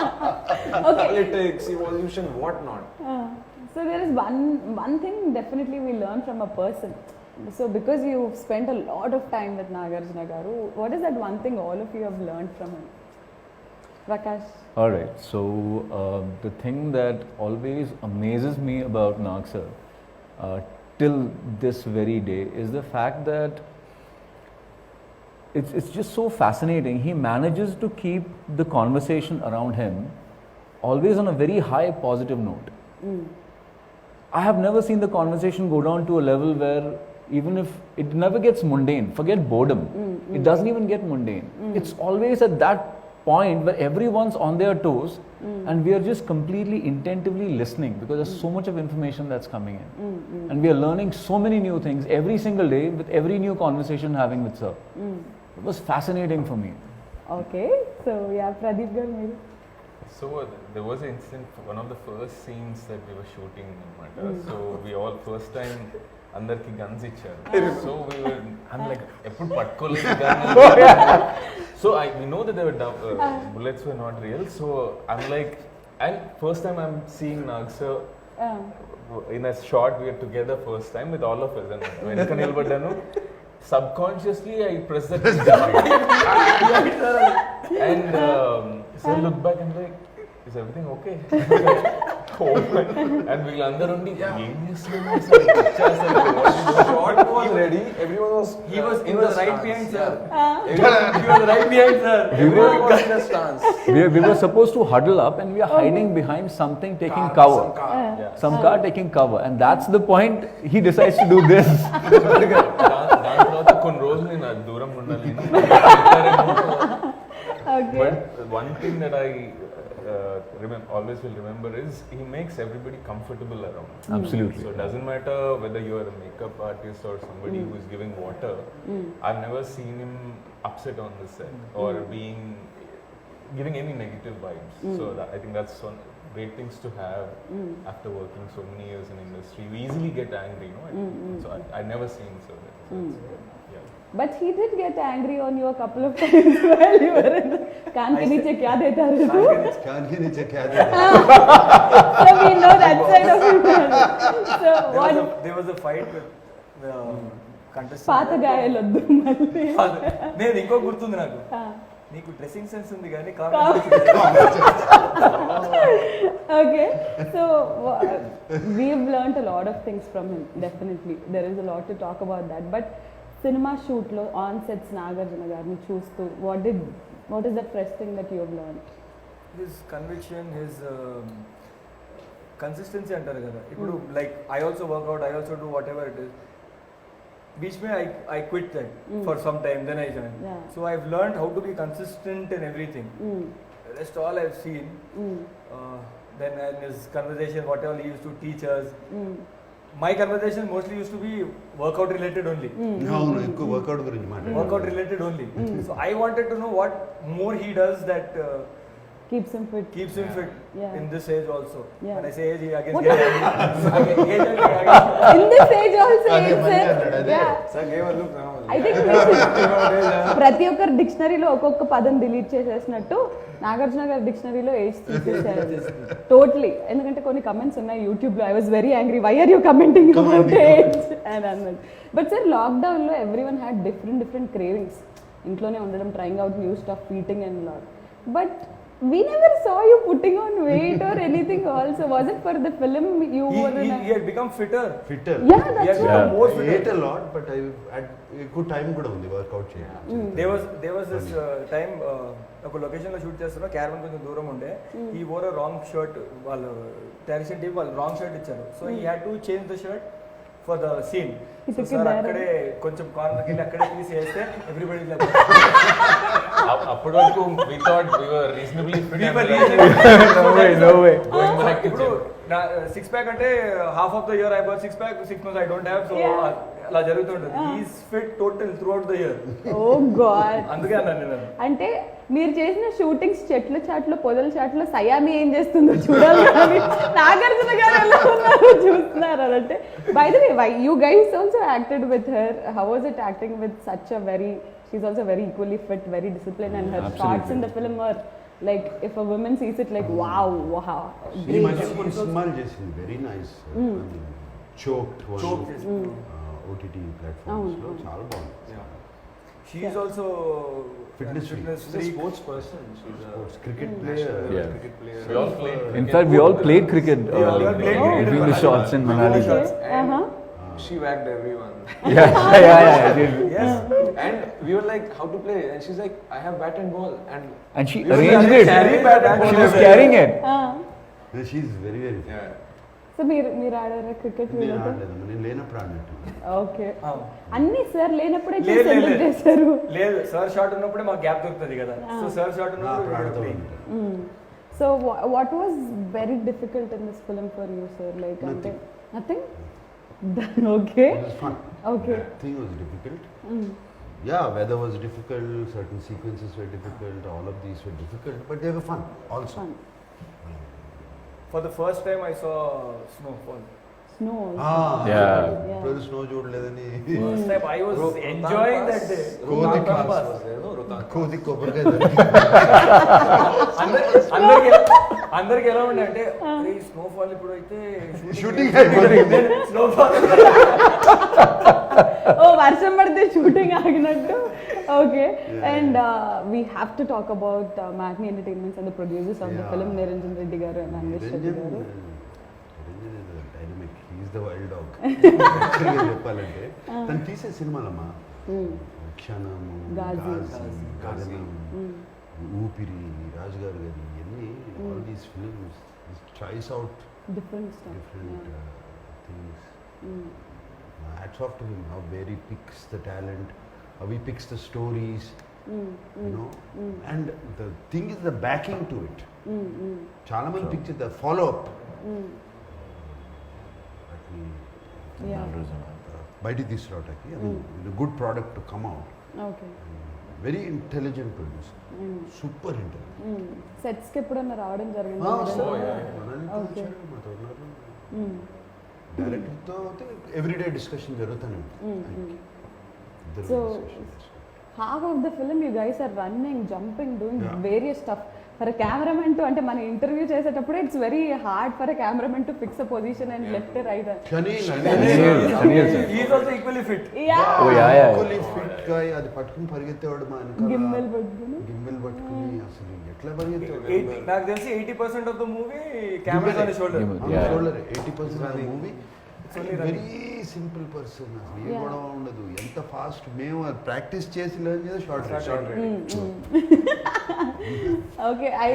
Politics, evolution, what not. So there is one thing definitely we learn from a person. So because you've spent a lot of time with Nagarjuna Garu, what is that one thing all of you have learned from him? Prakash? Alright, so the thing that always amazes me about Nag sir till this very day is the fact that it's just so fascinating. He manages to keep the conversation around him always on a very high positive note. I have never seen the conversation go down to a level where even if it never gets mundane, forget boredom, it doesn't even get mundane. It's always at that point where everyone's on their toes and we are just completely intentively listening, because there's so much of information that's coming in. And we are learning so many new things every single day with every new conversation having with sir. It was fascinating for me. Okay, so yeah, Pradeep garu meeru. So there was an incident, one of the first scenes that we were shooting in Mata. So we all first time అందరికి guns ఇచ్చారు. So we were, I'm like, ఎప్పుడు పట్టుకోలేదు gun. So we know that there were bullets were not real. So I'm like, and first time I'm seeing Nag sir in a shot, we are together first time with all of us. And వెనక నిలబడ్డాను, subconsciously I pressed that and so I look back and like, is everything okay? And వీళ్ళందరూ ఉండి ఏం చేస్తున్నారు Shot was ready, everyone was He was in the right behind sir. He was right behind sir. Everyone was in a stance. We were supposed to huddle up and we are hiding behind something taking cover. Some car taking cover, and that's the point he decides to do this. దాని తర్వాత కొన్ని రోజులు నేను దూరం ఉండాలి. But one thing that I always will remember is he makes everybody comfortable around. Absolutely. So it doesn't matter whether you are a makeup artist or somebody who is giving water. I've never seen him upset on the set or giving any negative vibes. So I think that's one great things to have after working so many years in industry. We easily get angry, no? So I never seen so that. So it's good. Yeah. But he did get angry on you a couple of times while you were in the कान के नीचे क्या देता है तू? कान के नीचे क्या देता है? So we know that side of him. So what? There was a fight with contestant. పాత గాయాలొద్దు మళ్ళీ. నేను ఇంకో గుర్తుంది నాకు. నీకు డ్రెస్సింగ్ సెన్స్ ఉంది కానీ Okay, so we've learnt a lot of things from him. Definitely, there is a lot to talk about that. But cinema shoot lo on sets Nagarjuna garni chustu, what is that fresh thing that you have learned? his conviction, his consistency అంటారు కదా. ఇప్పుడు like I also work out, I also do whatever it is. Beach mein I quit that for some time, then I joined. Yeah. So I've learned how to be consistent in everything. Rest all I've seen. Then in his conversation, whatever he used to teach us, my conversation mostly used to be workout related only. అవును ఎక్కువ work out గురించి మాట్లాడారు. Workout related only. So I wanted to know what more he does that Keeps him fit. in this age also. Yeah. When I say age, he again What gets angry. Age again. In this age also, అదే it's పని it. అన్నాడు, అదే. Yeah. Sir gave a look now. I think ప్రతి ఒక్కరు డిక్షనరీలో ఒక్కొక్క పదం delete చేసేసినట్టు Nagarjuna గారి డిక్షనరీలో age తీసేసారు టోటలీ. ఎందుకంటే కొన్ని కమెంట్స్ ఉన్నాయి యూట్యూబ్లో, I was very angry, why are you commenting about age అని అన్నది. బట్ సార్ లాక్డౌన్లో everyone had different cravings. ఇంట్లోనే ఉండడం, trying out new stuff, eating and lot. But we never saw you putting on weight or anything also. Was it for the film you were in He had become fitter. Fitter. Yeah, He that's had right. become more I fitter. ate a lot, but I had ఎక్కువ time కూడా ఉంది work out చేయడానికి. There was this time ఒక location లో shoot చేస్తున్నా, caravan కొంచెం దూరం ఉండే. He wore a wrong shirt. వాళ్ళు డైరెక్షన్ టీమ్ వాళ్ళు రాంగ్ షర్ట్ ఇచ్చారు. So he had to change the shirt for the scene. So sir అక్కడే కొంచెం కార్నర్కి వెళ్ళి అక్కడే తీసి వేస్తే ఎవ్రీబడి అప్పటి వరకు we thought we were reasonably fit. No way. Going back to ఇప్పుడు gym. నా సిక్స్ ప్యాక్ అంటే half of the year I got six pack, 6 months I don't have. So అలా జరుగుతుంటుంది. He's fit total through out the year. Oh God. అందుకే అన్నాను నేను. అంటే మీరు చేసిన షూటింగ్స్ చెట్ల చాట్లో, పొదల చాట్లో సయామి ఏం చేస్తుందో చూడాలి కానీ నాగార్జున గారు ఎలా ఉన్నారో చూస్తున్నారు అని. అంటే by the way, you guys also acted with her. How was it acting with such a very, she also very equally fit, very discipline, and her shorts in the film are like if a woman sees it like wow wow. ఈ మధ్య కొన్ని సినిమాలు చేసింది, very nice. Choked OTT platforms లో చాలా బాగుంది. She is also Fitness She's a freak. sports person. She's a cricket player. Yeah. cricket player. We all played. In fact, we all played cricket We all played cricket between in the shots in Manali. Okay. And Uh-huh. she whacked everyone. Yeah. Yes. And we were like, how to play? And she's like, I have bat and ball. And she We were arranged like, it. carry bat and She ball. was carrying it. She is very very. Yeah. So మీరు ఆడారా cricket? నేను ఆడలేదమ్మా, నేను లేనప్పుడు ఆడినట్టు. Okay. అన్ని sir లేనప్పుడే లేదు, select లేదు. చేశారు. లేదు, సార్ షాట్ ఉన్నప్పుడే మాకు గ్యాప్ దొరుకుతుంది కదా. సో సార్ షాట్ ఉన్నప్పుడు ఆడుతూ playing. ఉంటాను. So what was very difficult in this film for you, sir? Like nothing? Okay. It was fun. Okay. Nothing was difficult. Yeah, weather was difficult, certain sequences were difficult, all of these were difficult, but they were fun also. Fun. For the first time I saw snowfall. Snow. Yeah. ఇప్పుడు snow చూడలేదని First time I was enjoying that day. Rohtang Rohtang Pass was there, no? Rohtang. కోతి కొబ్బరికాయ అందరికి ఎలా ఉండే అంటే snowfall ఇప్పుడు అయితే షూటింగ్ అయిపోయింది. స్నోఫాల్ ఓ వర్షం పడితే షూటింగ్ ఆగినట్టు. Okay. And we have to talk about Matinee Entertainments and the producers of the film, Niranjan Reddy గారు అండ్ అన్వేష్ రెడ్డి గారు. Dynamic, he's the wild dog. చెప్పాలంటే తను తీసే సినిమాలమ్మా క్షణము, గాజీ. గగనం, ఊపిరి, రాజుగారు గారి ఇవన్నీ, all these films tries out different stuff. different things. Hats off to him, how where he picks the talent, how he picks the stories, you know. And the thing is the backing to it. చాలా మంది picture the follow up బయటికి తీసుకురావటానికి good product to come out. Okay. Very intelligent producer, super intelligent. సెట్స్కి ఎప్పుడన్నా రావడం జరిగింది? Okay. డైరెక్టర్తో everyday discussion జరుగుతూనే ఉంటుంది. So, half of the film you guys are running, jumping, doing various stuff. For a cameraman to, అంటే మన interview చేసేటప్పుడు it's very hard for a cameraman to fix a position and left right. Sunil sir. He is also equally fit. Oh yeah. Fit గా అది పట్టుకుని పరిగెత్తేవాడు మా గిమ్మల్ గిమ్మల్ పట్టుకుని అసలు ఎట్లా పరిగెత్తేవాడు. నాకు తెలిసి 80% of the movie camera on shoulder. Shoulder 80% movie. Very simple person, అసలు ఏ గొడవ ఉండదు. ఎంత ఫాస్ట్ మేము ప్రాక్టీస్ చేసి లర్న్ చేసి short okay. I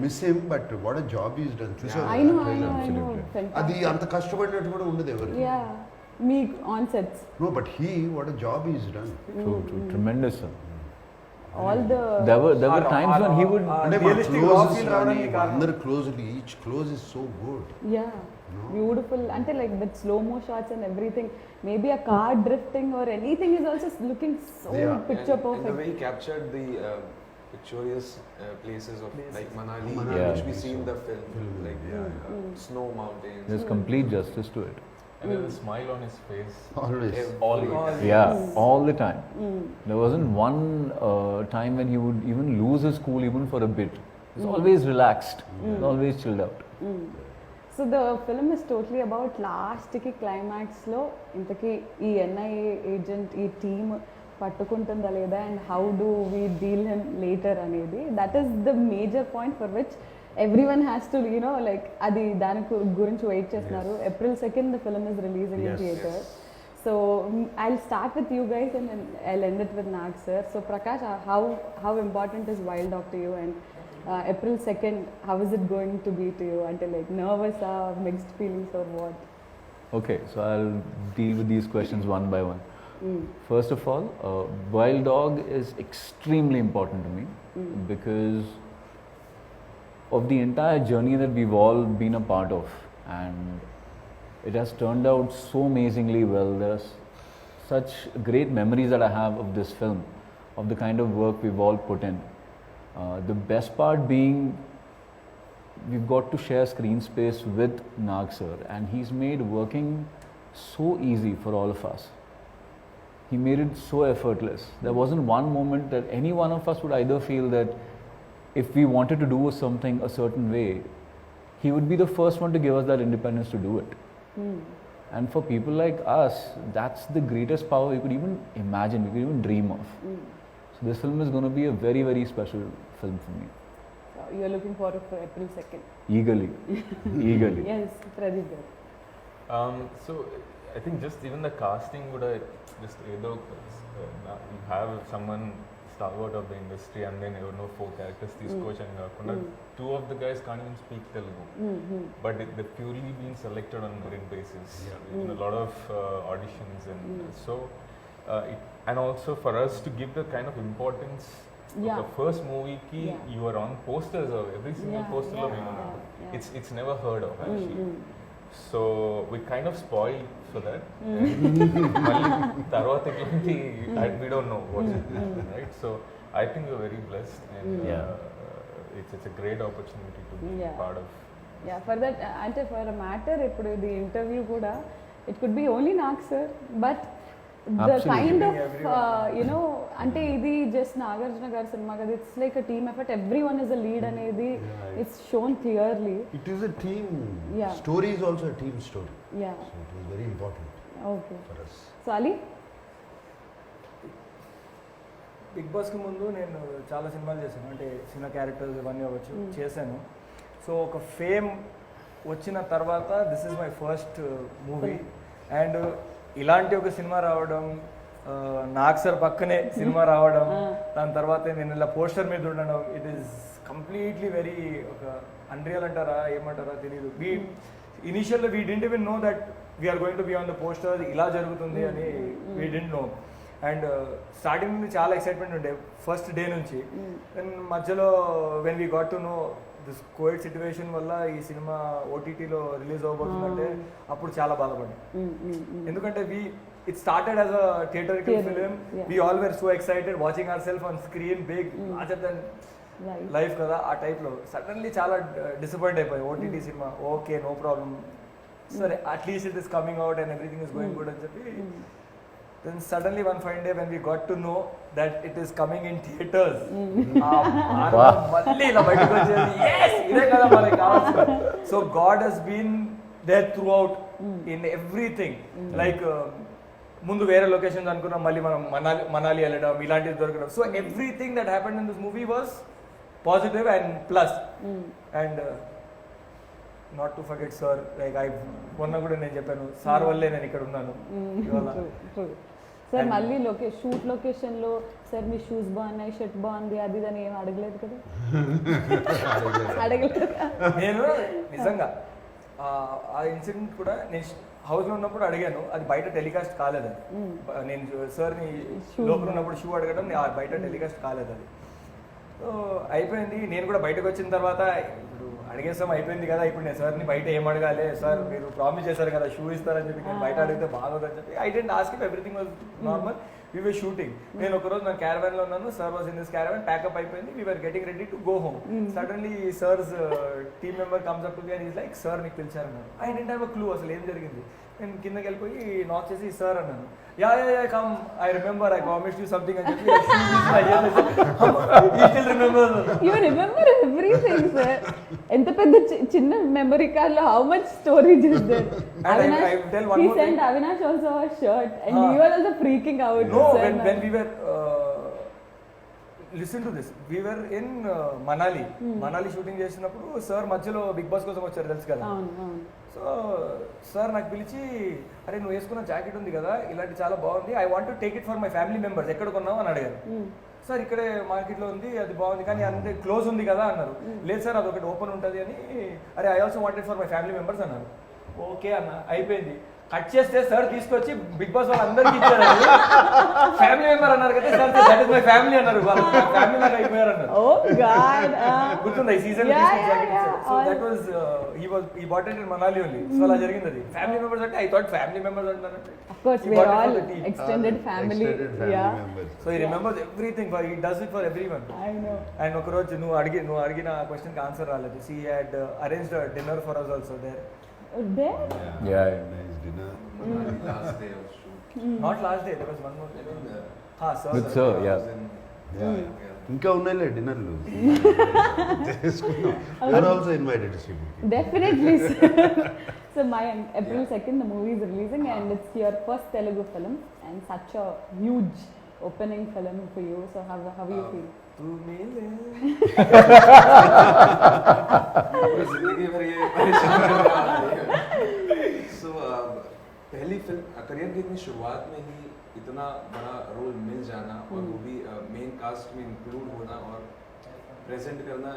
miss him, but what a job is done. I know. అది అంత కష్టపడినట్టు కూడా ఉండదు ఎవరు. Yeah, me on sets. No, but he, what a job he's done. True. Tremendous sir. All the There were times when he would. అంటే realistic raw feel రావడానికి కారణం. అందరు closely, each close is so good. yeah, beautiful. అంటే like that slow mo shots and everything. Maybe a car drifting or anything is also looking so Yeah. picture And perfect. the way he captured the picturesque places of like Manali, Manali, which we see in the film, like snow mountains. There's complete justice to it. And there's a smile on his face. Always. All the time. Yeah, all the time. There wasn't one time when he would even lose his cool even for a bit. He's always relaxed, always chilled out. So the film is totally about last ki climax లో ఇంతకీ ఈ NIA agent ఈ team పట్టుకుంటుందా లేదా and how do we deal him later అనేది. That is the major point for which everyone has to, you know, like అది దాని గురించి వెయిట్ చేస్తున్నారు. April 2nd the film is releasing in theater. So I'll start with you guys and then I'll end it with Nag sir. So Prakash, how important is Wild Dog to you, and April 2nd, how is it going to be to you? Until like nervous or mixed feelings or what? Okay, so I'll deal with these questions one by one. First of all, Wild Dog is extremely important to me because of the entire journey that we've all been a part of, and it has turned out so amazingly well. There's such great memories that I have of this film, of the kind of work we've all put in. The best part being we've got to share screen space with Nag sir, and he's made working so easy for all of us. He made it so effortless. There wasn't one moment that any one of us would either feel that if we wanted to do something a certain way, he would be the first one to give us that independence to do it. And for people like us, that's the greatest power we could even imagine, we could even dream of. So this film is going to be a very, very special film for me. So you're looking forward for April 2nd. Eagerly. Eagerly. Yes, Pradeep garu. So I think just even the casting would just either you have someone stalwart of the industry and then you know 4 characters తీసుకొచ్చాను కాకుండా 2 of the guys can't even speak Telugu, but they're purely being selected on merit basis in a lot of auditions, and so and also for us to give the kind of importance of the first movie ki you are on posters of every single poster lo it's never heard of actually. So we kind of spoiled for that. Mali tarvata ki we don't know what's happening, right? So I think we're very blessed, and it's a great opportunity to be part of. Yeah, for that, ante for a matter, ippudu the interview kuda it could be only Nag sir, but the kind of you know, ante idi just Nagarjuna garu cinema kada, it's like a team effort. Everyone is a lead anedi it's shown clearly. It is a team Yeah. story, is also a team story. Yeah. So it was very important Okay. for us. So Ali? Big బాస్కి ముందు నేను చాలా సినిమాలు చేశాను, అంటే చిన్న characters ఇవన్నీ అవ్వచ్చు చేశాను. సో ఒక ఫేమ్ వచ్చిన తర్వాత this is my first movie, and ఇలాంటి ఒక సినిమా రావడం, నాగ్ సార్ పక్కనే సినిమా రావడం, దాని తర్వాత నేను ఇలా పోస్టర్ మీద ఉండడం, ఇట్ ఈస్ కంప్లీట్లీ వెరీ ఒక అన్రియల్ అంటారా ఏమంటారా తెలియదు. Initial we didn't even know that we are going to be on the poster, ఇలా జరుగుతుంది అని వీ డింట్ నో. అండ్ స్టార్టింగ్ నుండి చాలా ఎక్సైట్మెంట్ ఉండే ఫస్ట్ డే నుంచి. అండ్ మధ్యలో when we got to know this covid situation వల్ల ఈ సినిమా ఓటీటీలో రిలీజ్ అవ్వబోతుందంటే అప్పుడు చాలా బాధపడ్డాను. ఎందుకంటే it started as a theatrical Theatre, film. yeah. We all were so excited watching ourselves on screen, big, larger than Right. life కదా ఆ టైప్లో. సడన్లీ చాలా డిసప్పాయింట్ అయిపోయి ఓటీటీ సినిమా ఓకే నో ప్రాబ్లం సరే at least it is coming out and everything is going good అని చెప్పి then suddenly one fine day when we got to know that it is coming in theaters మళ్ళీ ఇలా బయటకు వచ్చేది yes ఇదే కదా మనకి కావాల్సింది. So God has been there throughout in everything. Like ముందు వేరే లొకేషన్స్ అనుకున్నాం మళ్ళీ మనం మనాలి వెళ్ళడం ఇలాంటివి దొరకడం. So everything that happened in this movie was positive and plus and not to forget sir like మొన్న కూడా నేను చెప్పాను సార్ వల్లే నేను ఇక్కడ ఉన్నాను ఇవాళ. సార్ మళ్ళీ షూట్ లొకేషన్లో సార్ మీ షూస్ బాగున్నాయి షర్ట్ బాగుంది అది అని ఏం అడగలేదు కదా? అడగలేదు. నేను నిజంగా ఆ ఇన్సిడెంట్ కూడా నేను హౌస్లో ఉన్నప్పుడు అడిగాను, అది బయట టెలికాస్ట్ కాలేదు అది. నేను సార్ని లోపల ఉన్నప్పుడు షూ అడగడం బయట టెలికాస్ట్ కాలేదు అది. సో అయిపోయింది. నేను కూడా బయటకు వచ్చిన తర్వాత ఇప్పుడు అడిగేస్తాం అయిపోయింది కదా, ఇప్పుడు నేను సార్ని బయట ఏం అడగాలి సార్ మీరు ప్రామిస్ చేశారు కదా షూ ఇస్తారని చెప్పి, నేను బయట అడిగితే బాగోదని చెప్పి I didn't ask him, everything was normal. We were shooting. నేను ఒకరోజు నా క్యారవాన్ లో ఉన్నాను, sir was in this caravan, pack up అయిపోయింది, we were getting ready to go home. Suddenly sir's team member comes up to me and is like sir నీకు పిలిచారన్నారు. I didn't have a clue అసలు ఏం జరిగింది. నేను కిందకి వెళ్ళిపోయి నాక్ చేసి సార్ అన్నాను. Yeah come I remember I promised you something అని చెప్పి యు రిమెంబర్ ఎవ్రీథింగ్ సార్. ఎంత పెద్ద చిన్న మెమరీ కార్డ్ లో how much storage is there. He sent Avinash also a shirt and you were also freaking out. No, when we were listen to this, we were in Manali shooting చేసినప్పుడు sir మధ్యలో big boss కోసం వచ్చారు తెలుసు కదా. So sir నాకు పిలిచి అరే నువ్వు వేసుకున్న జాకెట్ ఉంది కదా ఇలాంటి చాలా బాగుంది, I want to take it for my family members, ఎక్కడ కొన్నావు అని అడిగారు. సార్ ఇక్కడే మార్కెట్లో ఉంది, అది బాగుంది కానీ అంటే క్లోజ్ ఉంది కదా అన్నారు. లేదు సార్ అదొకటి ఓపెన్ ఉంటుంది అని. అరే I also wanted for my family members అన్నారు. ఓకే అన్న అయిపోయింది. కట్ చేస్తే సార్ తీసుకొచ్చి బిగ్ బాస్ వాళ్ళందరికీ ఇచ్చారు. ఫ్యామిలీ మెంబర్ అన్నారు కదా sir, that is my family అన్నారు. వాళ్ళు ఫ్యామిలీ లాగా అయిపోయారు అన్నారు. Oh God. గుర్తుందా ఈ season? So that was he bought it in Manali only. So అలా జరిగింది అది. ఫ్యామిలీ మెంబర్స్ అంటే ఐ థాట్ ఫ్యామిలీ మెంబర్స్ అంటారంటే Of course we are all extended family. Yeah. members. So he remembers everything, for he does it for everyone. I know. And ఒక రోజు నువ్వు అడిగిన question కి ఆన్సర్ రాలేదు. He had arranged a dinner for us also there. There? Yeah. Nice dinner. Last day of shoot. Not last day, there was one more day. Sir. With sir, yeah. Yeah. ఇంకా ఉన్నాయిలే డిన్నర్లు చేసుకుందాం. You're also invited, Srimu. Definitely, sir. So Mayank, April 2nd the movie is releasing and it's your first Telugu film and such a huge opening film for you. So how you feel? तू मिले जिंदगी भर ये परेशान कर रहा है. So पहली फिल्म करियर की इतनी शुरुआत में ही इतना बड़ा रोल मिल जाना और वो भी मेन कास्ट में इंक्लूड होना और प्रेजेंट करना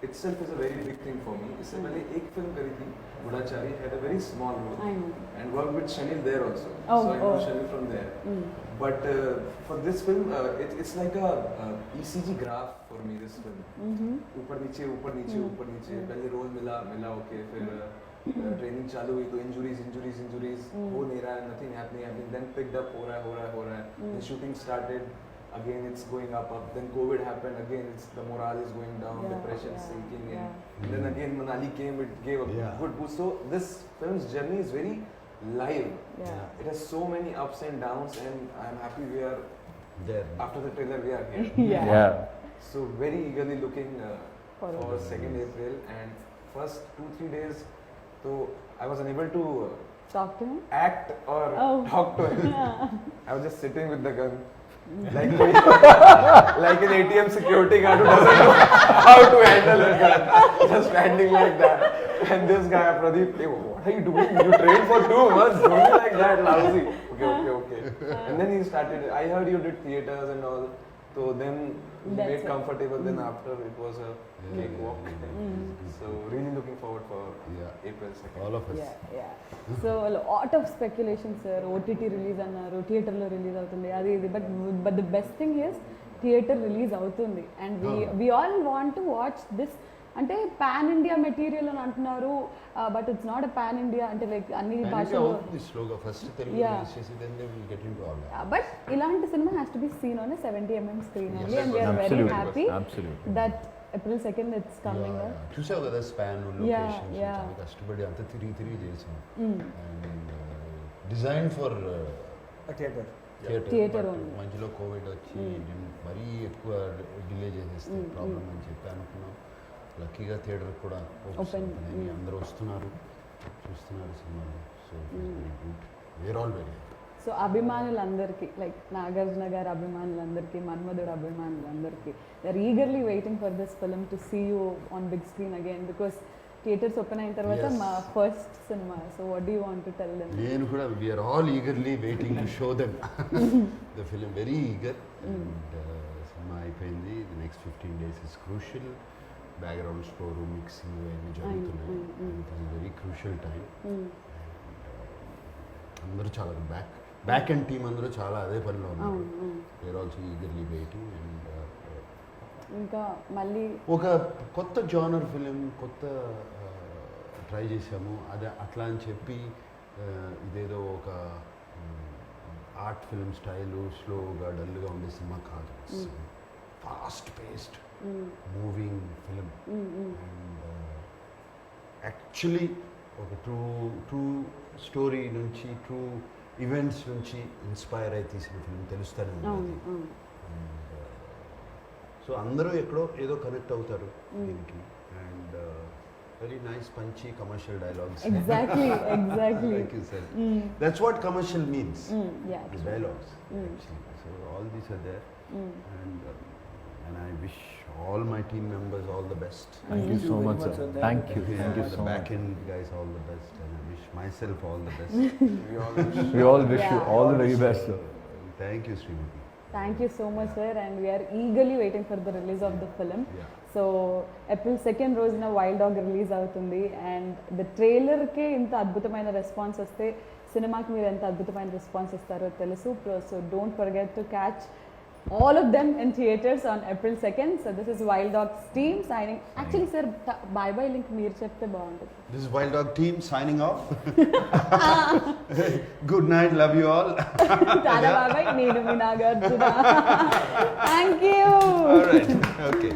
itself is a very big thing for me. इससे पहले एक फिल्म करी थी Goodachari, had a very small role I know. and worked with Shanil there also. Oh, So I know oh. Shanil from there. But for this film, it's like a ECG graph for me. This film. ऊपर नीचे ऊपर नीचे ऊपर नीचे. पहले role मिला okay, फिर training चालू हुई तो इंजुरीज हो नहीं रहा है, nothing happening. Then picked up हो रहा है. Then shooting started. Again it's going up. Then COVID happened. Again it's the morale is going down, depression sinking in. Then again Manali came. It gave a good boost. So this film's journey is very live. Yeah. It has so many ups and downs, and I'm happy we are There. after the trailer we are here. Yeah. So very eagerly looking for Forward. 2nd April, and first 2-3 days, so I was unable to Talk to him? act or Oh. talk to him. I was just sitting with the gun. Like an ATM security guard who doesn't know how to handle a gun. Just standing like that. And this guy, Pradeep, hey, what are you doing? You trained for 2 months. Don't be like that, lousy. Okay. And then he started, I heard you did theatres and all. So then we That's made it. comfortable. Then after it was a cakewalk. So really looking forward for April 2nd. All of us. Yeah. So a lot of speculation, sir. OTT release అన్నారు, theatre లో release అవుతుంది అది ఇది, but the best thing is theatre release అవుతుంది and we all want to watch this అంటే pan India material అని అంటున్నారు, but it's not a pan India, అంటే లైక్ అన్ని భాషల్లో. స్లోగా ఫస్ట్ తెలుగు Yeah. release చేసి then they will get into all that. But ఇలాంటి సినిమా has to be seen on 70mm screen only, and we are very Absolutely. Happy Absolutely. దట్ April 2nd it's coming up. చూసావు కదా span Yeah, locations yeah. చాలా కష్టపడి అంతా తిరిగి చేసాం Mm. And design for theatre Theatre only. మధ్యలో కోవిడ్ వచ్చి మరీ ఎక్కువ డిలే చేసేస్తే ప్రాబ్లం అని చెప్పి అనుకున్నాం. లక్కీగా థియేటర్ కూడా Open. అందరూ వస్తున్నారు, చూస్తున్నారు సినిమాలు. So we're all very so అభిమానులందరికీ, లైక్ నాగార్జున గారి అభిమానులందరికీ, మన్మధుడు అభిమానులందరికీ, they are eagerly waiting for this film to see you on big screen again, because theatres open అయిన తర్వాత Yes. మా ఫస్ట్ సినిమా. So what do you want to tell them? నేను కూడా we are all eagerly waiting to show them the film, very eager. And సినిమా అయిపోయింది, the next 15 days is crucial. Background score, mixing అన్నీ జరుగుతున్నాయి. It is very crucial time. అందరూ చాలా back and team అందరూ చాలా అదే పనిలో ఉన్నారు. We're also eagerly waiting. And ఇంకా మళ్ళీ ఒక కొత్త జానర్ ఫిలిం, కొత్త ట్రై చేసాము. అదే అట్లా అని చెప్పి ఇదేదో ఒక ఆర్ట్ ఫిల్మ్ స్టైలు స్లోగా డల్గా ఉండే సినిమా కాదు. Fast paced moving film. And actually ఒక ట్రూ స్టోరీ నుంచి, ట్రూ ఈవెంట్స్ నుంచి ఇన్స్పైర్ అయి తీసిన ఫిలిం తెలుస్తూనే ఉంటుంది. సో అందరూ ఎక్కడో ఏదో కనెక్ట్ అవుతారు దీనికి. And very nice Punchhi commercial dialogues. Exactly Like you said. That's what commercial means. Yeah The dialogues actually. So all these are there. And I wish all my team members all the best. Thank you so much, sir. Thank you. Thank you The so back much. end guys all the best, and I wish myself all the best. We all wish. We all wish you all the very best, sir. Thank you, Srimati. Thank you so much sir, and we are eagerly waiting for the release of the film. Yeah. So April 2nd రోజున Wild Dog release అవుతుంది, and the ట్రైలర్కే ఇంత అద్భుతమైన response వస్తే సినిమాకి మీరు ఎంత అద్భుతమైన రెస్పాన్స్ ఇస్తారో తెలుసు. So don't forget to catch all of them in theaters on April 2nd. So this is Wild Dogs team signing. Actually sir, bye bye link meer chepte baguntundi. This is Wild Dog team signing off. Good night, love you all. Tada bye bye, nenu mi Nagarjuna. Thank you. All right, okay.